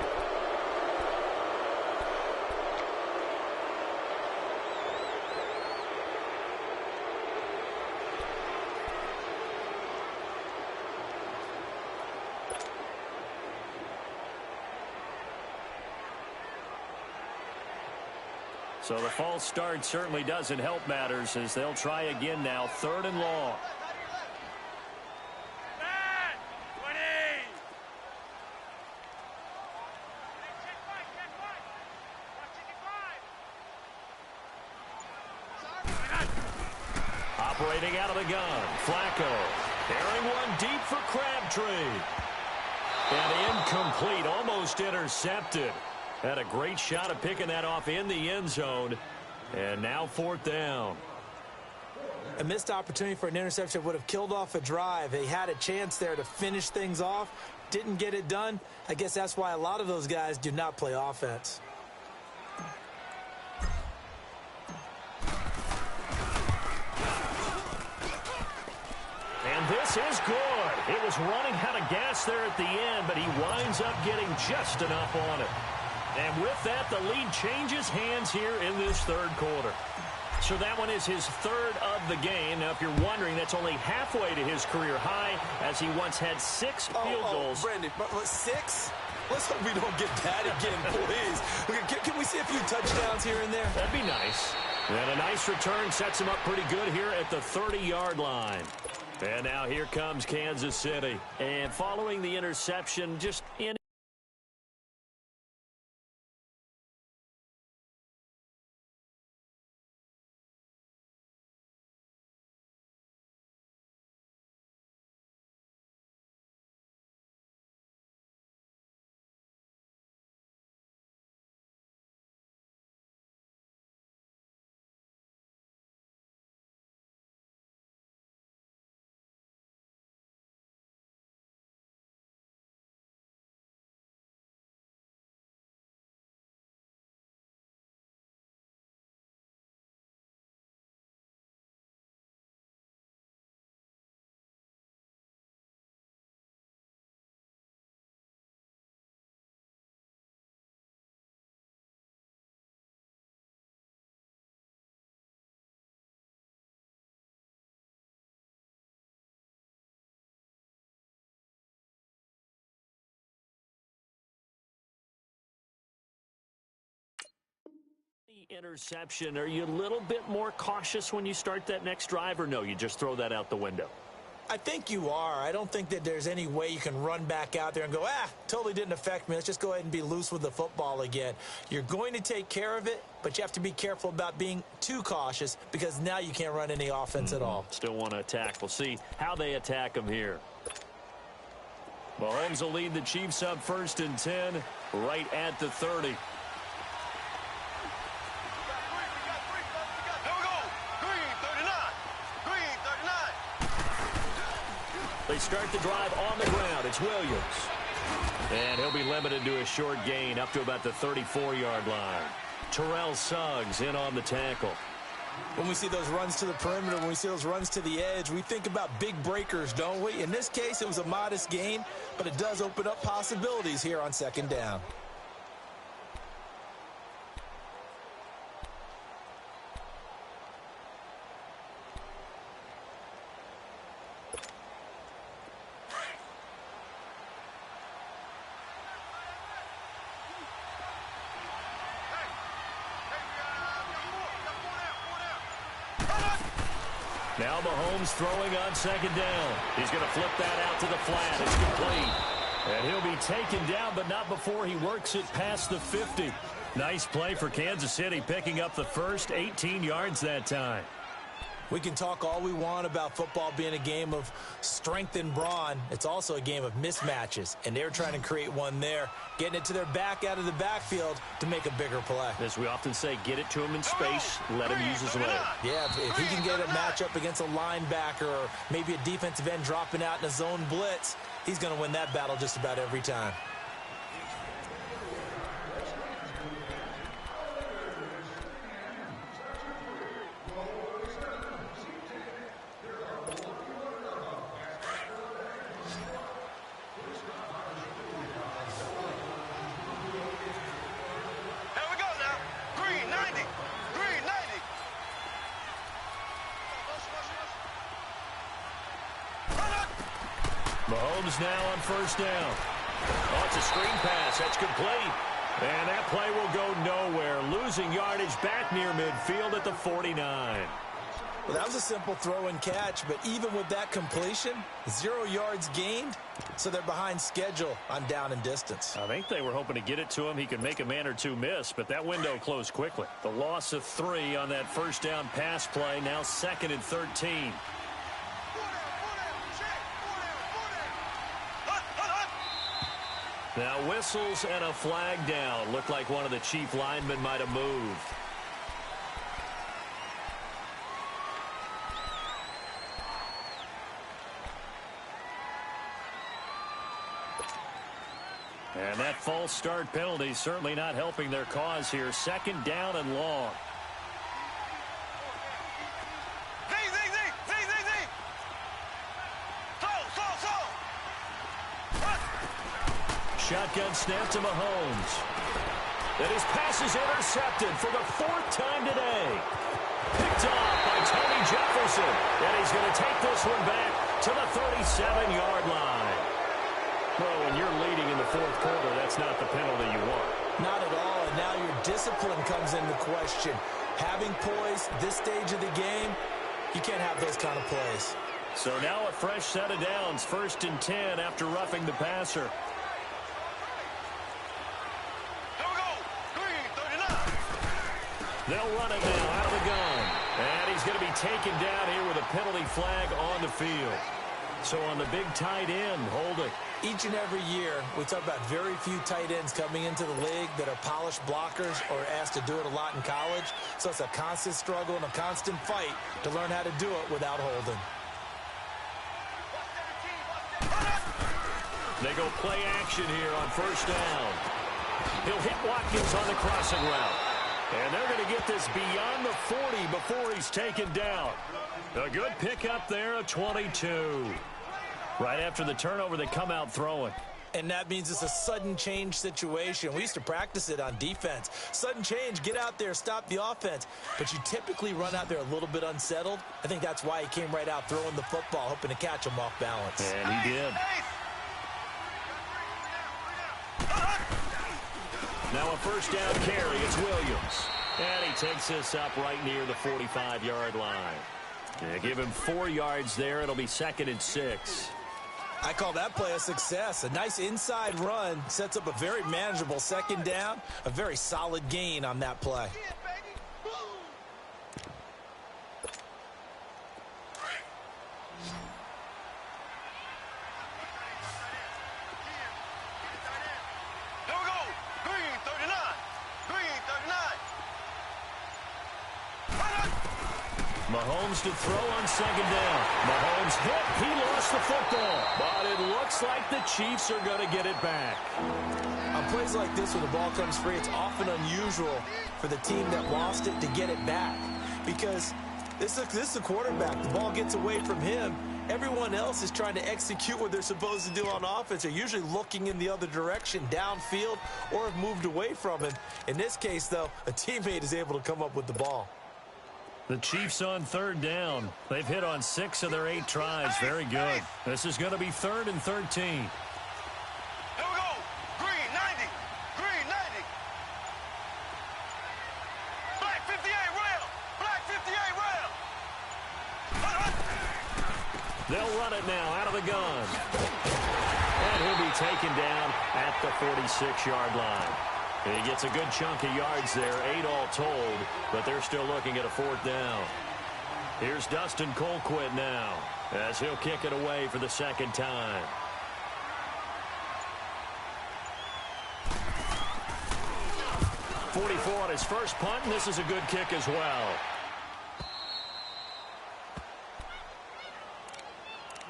So the false start certainly doesn't help matters as they'll try again now, 3rd and long. Operating out of the gun, Flacco. Airing one deep for Crabtree. And incomplete, almost intercepted. Had a great shot at picking that off in the end zone. And now 4th down. A missed opportunity for an interception would have killed off a drive. They had a chance there to finish things off. Didn't get it done. I guess that's why a lot of those guys do not play offense. And this is good. It was running out of gas there at the end, but he winds up getting just enough on it. And with that, the lead changes hands here in this 3rd quarter. So that one is his 3rd of the game. Now, if you're wondering, that's only halfway to his career high, as he once had 6 field goals. Brandon, 6? Let's hope we don't get that again, please. Can we see a few touchdowns here and there? That'd be nice. And a nice return sets him up pretty good here at the 30-yard line. And now here comes Kansas City. And following the interception, just in. Interception. Are you a little bit more cautious when you start that next drive, or no, you just throw that out the window? I think you are. I don't think that there's any way you can run back out there and go, totally didn't affect me. Let's just go ahead and be loose with the football again. You're going to take care of it, but you have to be careful about being too cautious because now you can't run any offense at all. Still want to attack. We'll see how they attack him here. Mahomes will lead the Chiefs up 1st and 10 right at the 30. They start the drive on the ground. It's Williams. And he'll be limited to a short gain up to about the 34-yard line. Terrell Suggs in on the tackle. When we see those runs to the perimeter, when we see those runs to the edge, we think about big breakers, don't we? In this case, it was a modest gain, but it does open up possibilities here on 2nd down. Now Mahomes throwing on 2nd down. He's going to flip that out to the flat. It's complete. And he'll be taken down, but not before he works it past the 50. Nice play for Kansas City, picking up the first 18 yards that time. We can talk all we want about football being a game of strength and brawn. It's also a game of mismatches, and they're trying to create one there, getting it to their back out of the backfield to make a bigger play. As we often say, get it to him in space, let him use his leg. Yeah, if he can get a matchup against a linebacker or maybe a defensive end dropping out in a zone blitz, he's going to win that battle just about every time. Mahomes now on first down. Oh, it's a screen pass. That's complete. And that play will go nowhere. Losing yardage back near midfield at the 49. Well, that was a simple throw and catch, but even with that completion, 0 yards gained, so they're behind schedule on down and distance. I think they were hoping to get it to him. He could make a man or two miss, but that window closed quickly. The loss of 3 on that first down pass play, now 2nd and 13. Now whistles and a flag down. Looked like one of the chief linemen might have moved. And that false start penalty certainly not helping their cause here. 2nd down and long. Shotgun snap to Mahomes. And his pass is intercepted for the 4th time today. Picked off by Tony Jefferson. And he's going to take this one back to the 37-yard line. Well, when you're leading in the 4th quarter, that's not the penalty you want. Not at all, and now your discipline comes into question. Having poise this stage of the game, you can't have those kind of plays. So now a fresh set of downs, 1st and 10 after roughing the passer. They'll run it now out of the gun. And he's going to be taken down here with a penalty flag on the field. So on the big tight end, holding. Each and every year, we talk about very few tight ends coming into the league that are polished blockers or asked to do it a lot in college. So it's a constant struggle and a constant fight to learn how to do it without holding. They go play action here on first down. He'll hit Watkins on the crossing route. And they're going to get this beyond the 40 before he's taken down. A good pickup there, a 22. Right after the turnover, they come out throwing. And that means it's a sudden change situation. We used to practice it on defense. Sudden change, get out there, stop the offense. But you typically run out there a little bit unsettled. I think that's why he came right out throwing the football, hoping to catch him off balance. And he did. Now a first down carry, it's Williams. And he takes this up right near the 45-yard line. Yeah, give him 4 yards there. It'll be 2nd and 6. I call that play a success. A nice inside run sets up a very manageable 2nd down. A very solid gain on that play. Mahomes to throw on 2nd down. Mahomes hit. He lost the football. But it looks like the Chiefs are going to get it back. On plays like this when the ball comes free, it's often unusual for the team that lost it to get it back. Because this is a quarterback. The ball gets away from him. Everyone else is trying to execute what they're supposed to do on offense. They're usually looking in the other direction, downfield, or have moved away from him. In this case, though, a teammate is able to come up with the ball. The Chiefs on 3rd down. They've hit on 6 of their 8 tries. Very good. This is going to be 3rd and 13. Here we go. Green 90. Green 90. Black 58 rail. Black 58 rail. They'll run it now out of the gun. And he'll be taken down at the 46-yard line. He gets a good chunk of yards there, 8 all told, but they're still looking at a 4th down. Here's Dustin Colquitt now as he'll kick it away for the second time. .44 on his first punt, and this is a good kick as well.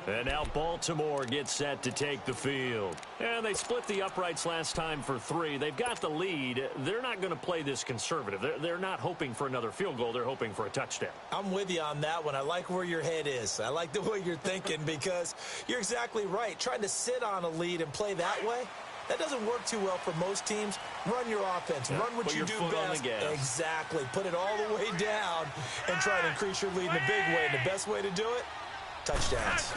And now Baltimore gets set to take the field. And they split the uprights last time for 3. They've got the lead. They're not going to play this conservative. They're not hoping for another field goal. They're hoping for a touchdown. I'm with you on that one. I like where your head is. I like the way you're thinking because you're exactly right. Trying to sit on a lead and play that way, that doesn't work too well for most teams. Run your offense. Yeah, run what you do best. Exactly. Put it all the way down and try to increase your lead in a big way. And the best way to do it, touchdowns.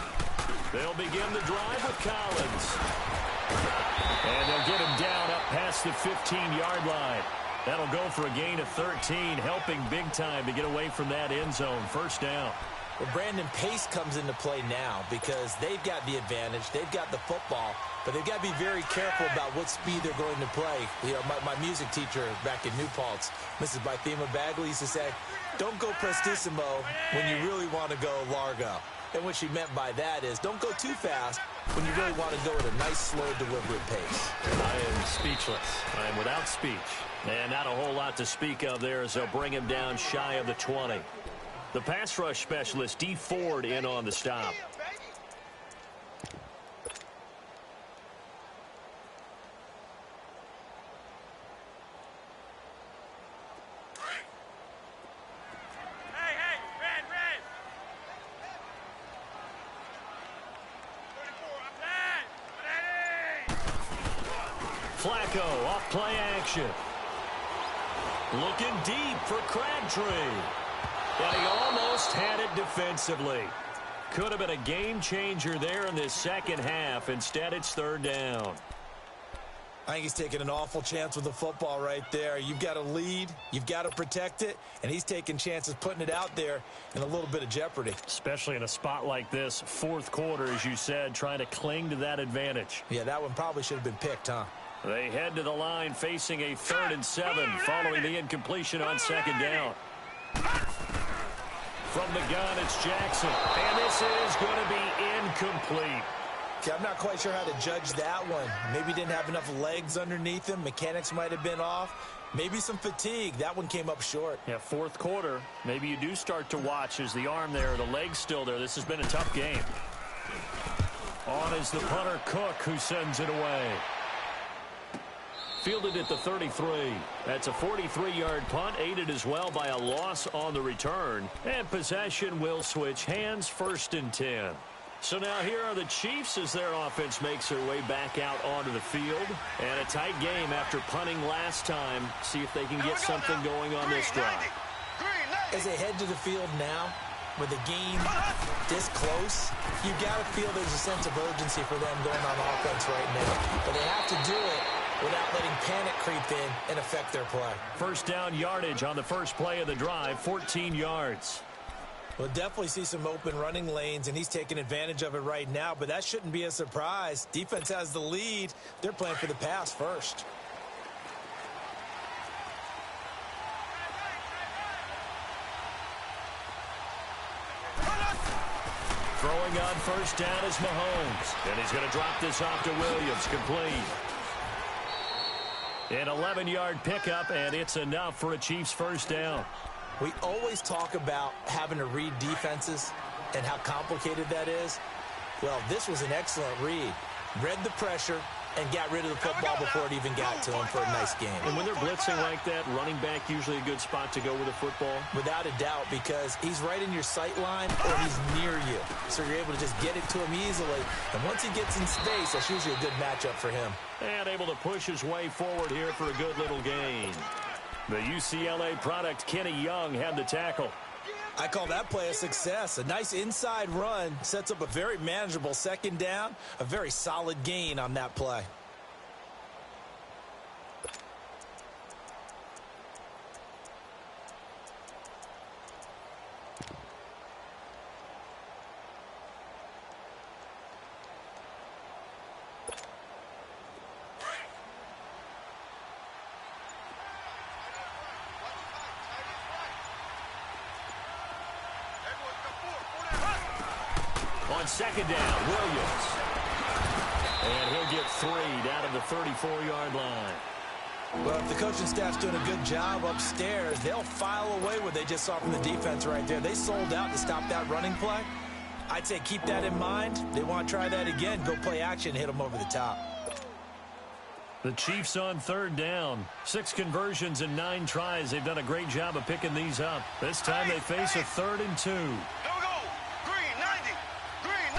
They'll begin the drive with Collins. And they'll get him down up past the 15-yard line. That'll go for a gain of 13, helping big time to get away from that end zone. First down. Well, Brandon, pace comes into play now because they've got the advantage. They've got the football, but they've got to be very careful about what speed they're going to play. You know, my music teacher back in New Paltz, Mrs. Bythema Bagley, used to say, don't go prestissimo when you really want to go largo. And what she meant by that is don't go too fast when you really want to go at a nice, slow, deliberate pace. I am speechless. I am without speech. And not a whole lot to speak of there as they'll bring him down shy of the 20. The pass rush specialist, D. Ford, in on the stop. Flacco off play action. Looking deep for Crabtree. But he almost had it defensively. Could have been a game changer there in this second half. Instead, it's third down. I think he's taking an awful chance with the football right there. You've got to lead. You've got to protect it. And he's taking chances putting it out there in a little bit of jeopardy. Especially in a spot like this, fourth quarter, as you said, trying to cling to that advantage. Yeah, that one probably should have been picked, huh? They head to the line facing a 3rd and 7 following the incompletion on second down. From the gun, it's Jackson. And this is going to be incomplete. Okay, I'm not quite sure how to judge that one. Maybe didn't have enough legs underneath him. Mechanics might have been off. Maybe some fatigue. That one came up short. Yeah, fourth quarter. Maybe you do start to watch as the arm there, the leg's still there. This has been a tough game. On is the punter, Cook, who sends it away. Fielded at the 33. That's a 43-yard punt, aided as well by a loss on the return. And possession will switch hands, 1st and 10. So now here are the Chiefs as their offense makes their way back out onto the field. And a tight game after punting last time. See if they can get something going on this drive. As they head to the field now, with the game this close, you've got to feel there's a sense of urgency for them going on offense right now. But they have to do it without letting panic creep in and affect their play. First down yardage on the first play of the drive, 14 yards. We'll definitely see some open running lanes, and he's taking advantage of it right now, but that shouldn't be a surprise. Defense has the lead. They're playing for the pass first. Throwing on first down is Mahomes, and he's going to drop this off to Williams, complete. An 11-yard pickup, and it's enough for a Chiefs first down. We always talk about having to read defenses and how complicated that is. Well, this was an excellent read. Read the pressure and got rid of the football before it even got to him for a nice game. And when they're blitzing like that, running back usually a good spot to go with a football? Without a doubt, because he's right in your sight line or he's near you. So you're able to just get it to him easily. And once he gets in space, that's usually a good matchup for him. And able to push his way forward here for a good little gain. The UCLA product, Kenny Young, had the tackle. I call that play a success. A nice inside run sets up a very manageable second down. A very solid gain on that play. On second down, Williams. And he'll get 3 down to the 34-yard line. Well, if the coaching staff's doing a good job upstairs, they'll file away what they just saw from the defense right there. They sold out to stop that running play. I'd say keep that in mind. They want to try that again. Go play action, hit them over the top. The Chiefs on third down. 6 conversions and 9 tries. They've done a great job of picking these up. This time they face a 3rd and 2. Here we go. Green 90. Green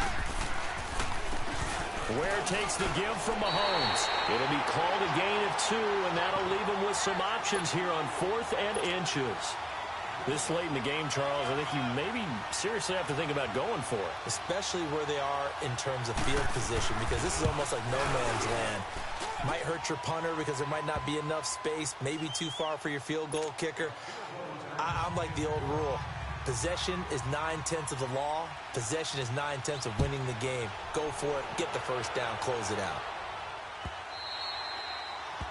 90. Ware takes the give from Mahomes. It'll be called a gain of 2, and that'll leave him with some options here on 4th and inches. This late in the game, Charles, I think you maybe seriously have to think about going for it. Especially where they are in terms of field position, because this is almost like no man's land. Might hurt your punter because there might not be enough space, maybe too far for your field goal kicker. I'm like the old rule. Possession is 9/10 of the law. Possession is 9/10 of winning the game. Go for it, get the first down, close it out.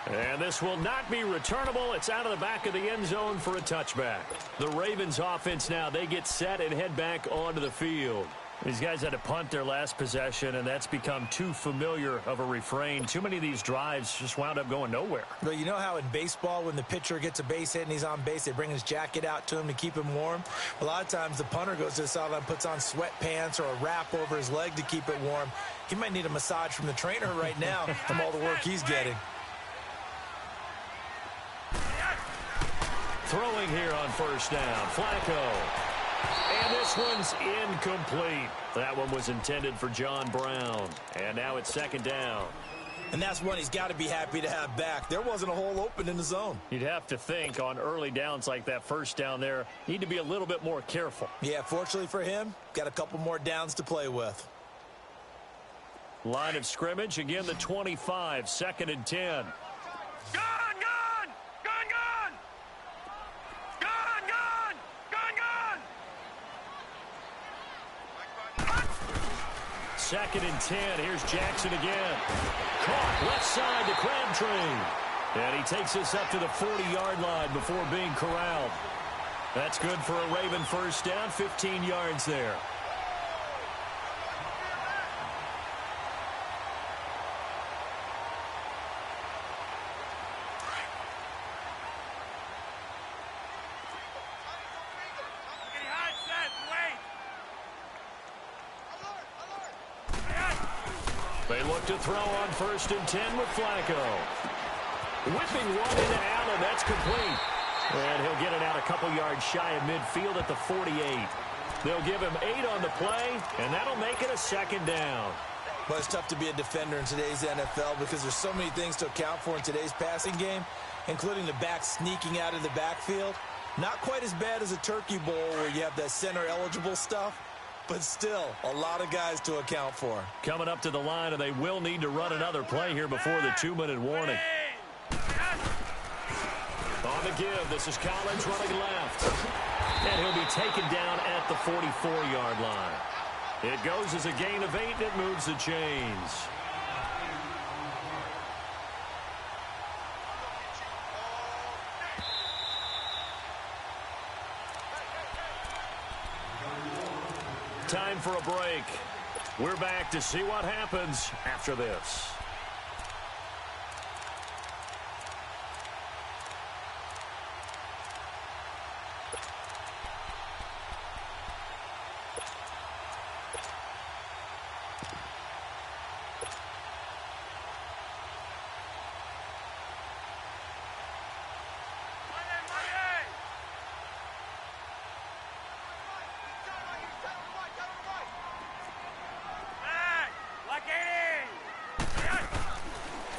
And this will not be returnable. It's out of the back of the end zone for a touchback. The Ravens offense now, they get set and head back onto the field. These guys had to punt their last possession, and that's become too familiar of a refrain. Too many of these drives just wound up going nowhere. Well, you know how in baseball, when the pitcher gets a base hit and he's on base, they bring his jacket out to him to keep him warm? A lot of times the punter goes to the sideline, puts on sweatpants or a wrap over his leg to keep it warm. He might need a massage from the trainer right now from all the work he's getting. Throwing here on first down, Flacco. And this one's incomplete. That one was intended for John Brown. And now it's second down. And that's one he's got to be happy to have back. There wasn't a hole open in the zone. You'd have to think on early downs like that first down there, need to be a little bit more careful. Yeah, fortunately for him, got a couple more downs to play with. Line of scrimmage, again the 25, 2nd and 10. Second and 10. Here's Jackson again. Caught left side to Crabtree. And he takes us up to the 40-yard line before being corralled. That's good for a Raven first down, 15 yards there. They look to throw on 1st and 10 with Flacco. Whipping one into Allen. That's complete. And he'll get it out a couple yards shy of midfield at the 48. They'll give him 8 on the play, and that'll make it a 2nd down. Well, it's tough to be a defender in today's NFL because there's so many things to account for in today's passing game, including the back sneaking out of the backfield. Not quite as bad as a turkey bowl where you have that center-eligible stuff, but still, a lot of guys to account for. Coming up to the line, and they will need to run another play here before the 2-minute warning. On the give, this is Collins running left. And he'll be taken down at the 44-yard line. It goes as a gain of 8, and it moves the chains. Time for a break. We're back to see what happens after this.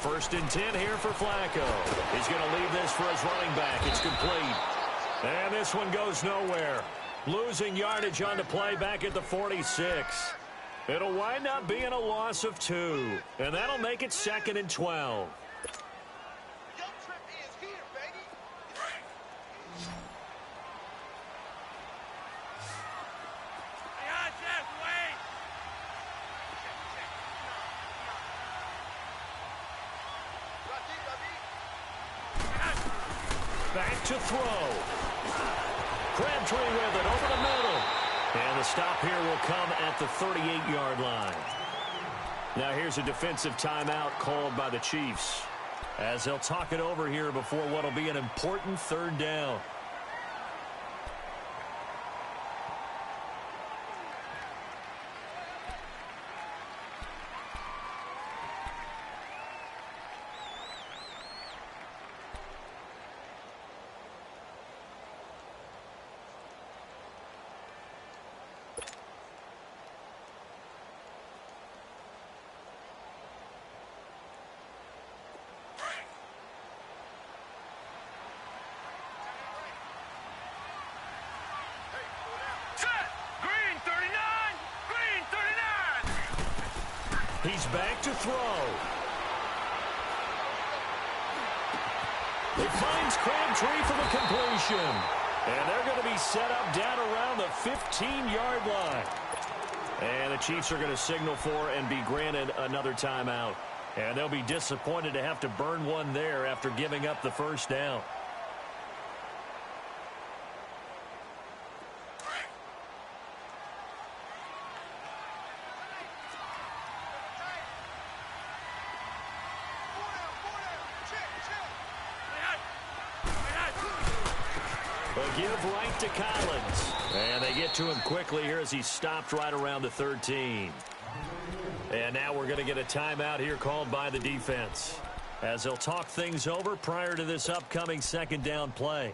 First and 10 here for Flacco. He's going to leave this for his running back. It's complete. And this one goes nowhere. Losing yardage on the play back at the 46. It'll wind up being a loss of 2. And that'll make it 2nd and 12. Back to throw. Crabtree with it over the middle. And the stop here will come at the 38-yard line. Now here's a defensive timeout called by the Chiefs, as they'll talk it over here before what will be an important third down. He's back to throw. He finds Crabtree for the completion. And they're going to be set up down around the 15-yard line. And the Chiefs are going to signal for and be granted another timeout. And they'll be disappointed to have to burn one there after giving up the first down. Give right to Collins. And they get to him quickly here as he stopped right around the 13. And now we're going to get a timeout here called by the defense, as they'll talk things over prior to this upcoming second down play.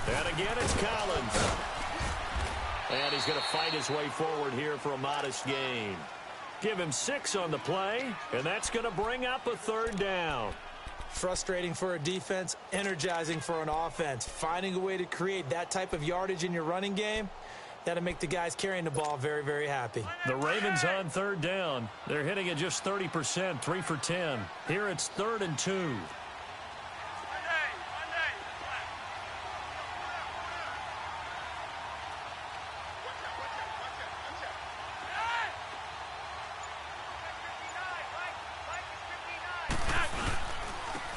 And again, it's Collins. And he's going to fight his way forward here for a modest gain. Give him 6 on the play, and that's going to bring up a third down. Frustrating for a defense, energizing for an offense. Finding a way to create that type of yardage in your running game, that'll make the guys carrying the ball very, very happy. The Ravens on third down. They're hitting at just 30%, 3 for 10. Here it's 3rd and 2.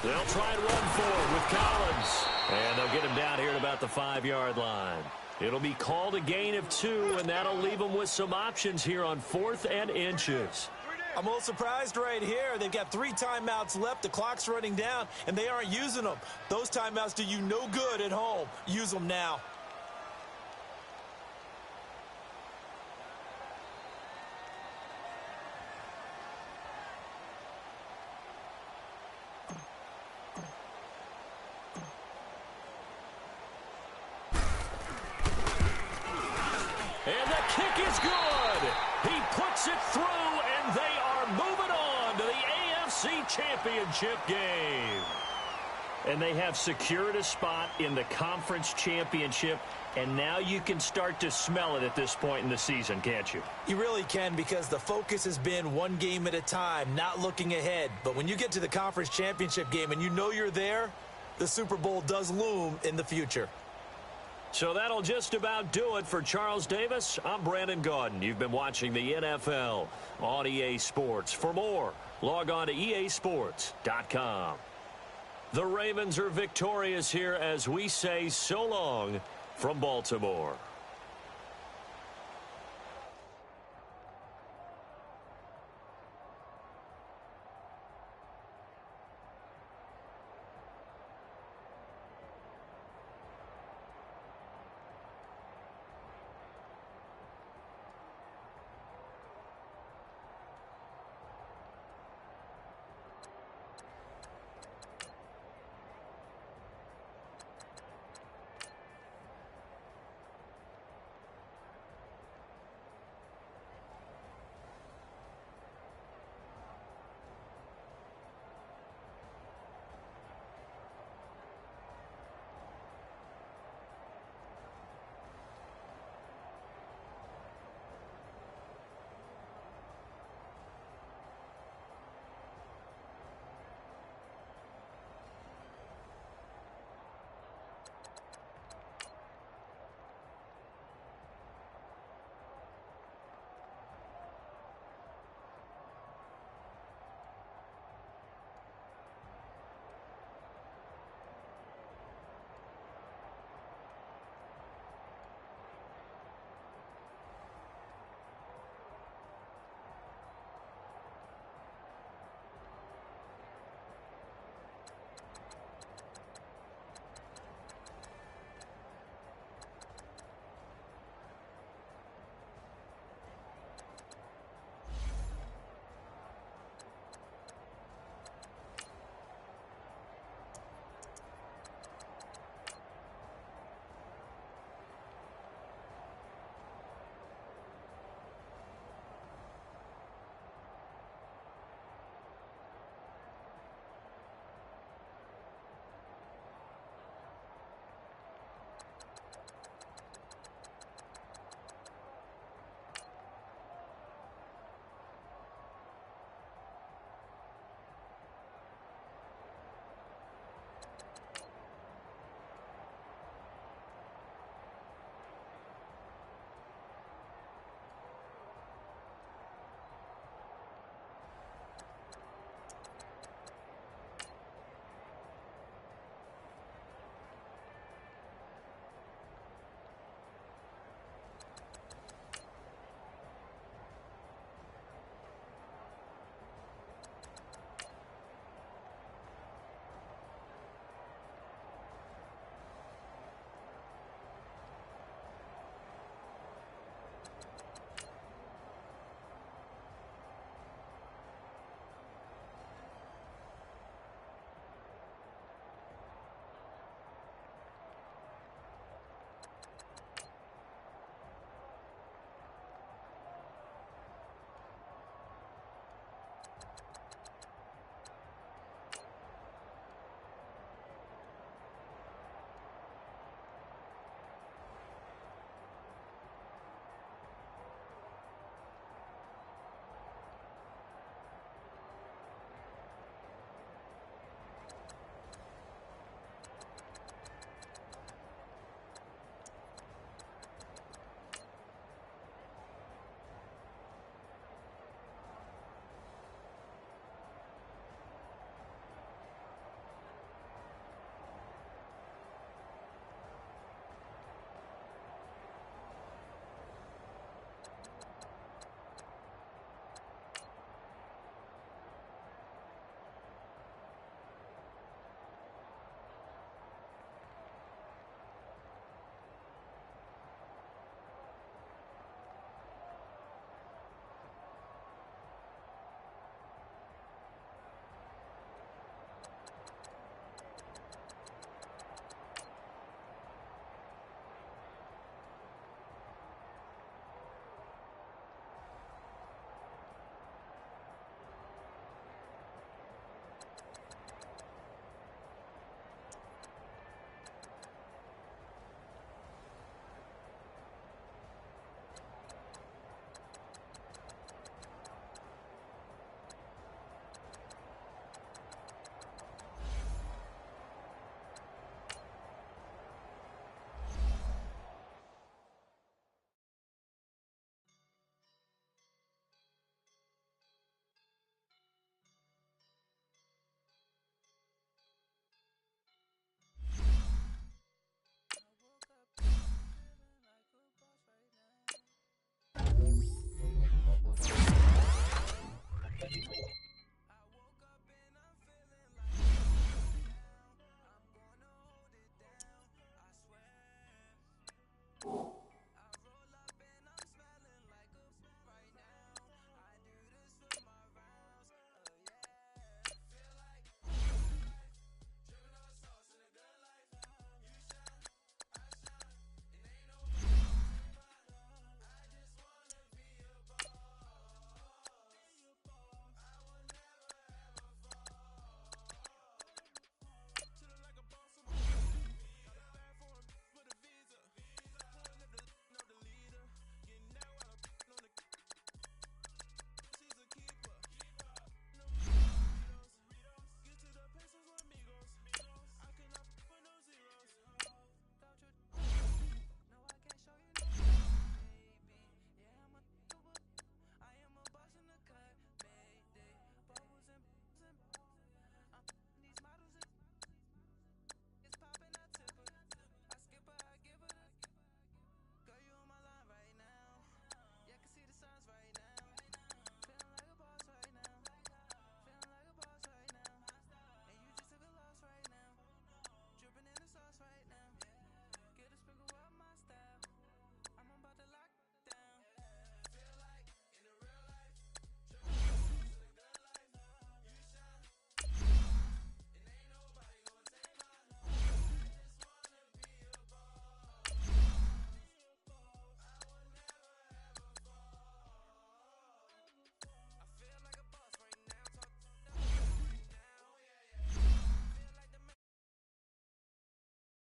They'll try and run forward with Collins. And they'll get him down here at about the 5-yard line. It'll be called a gain of 2, and that'll leave them with some options here on 4th and inches. I'm a little surprised right here. They've got 3 timeouts left. The clock's running down, and they aren't using them. Those timeouts do you no good at home. Use them now. And the kick is good. He puts it through, and they are moving on to the AFC Championship game. And they have secured a spot in the Conference Championship, and now you can start to smell it at this point in the season, can't you? You really can, because the focus has been one game at a time, not looking ahead. But when you get to the Conference Championship game and you know you're there, the Super Bowl does loom in the future. So that'll just about do it for Charles Davis. I'm Brandon Gaudin. You've been watching the NFL on EA Sports. For more, log on to easports.com. The Ravens are victorious here as we say so long from Baltimore.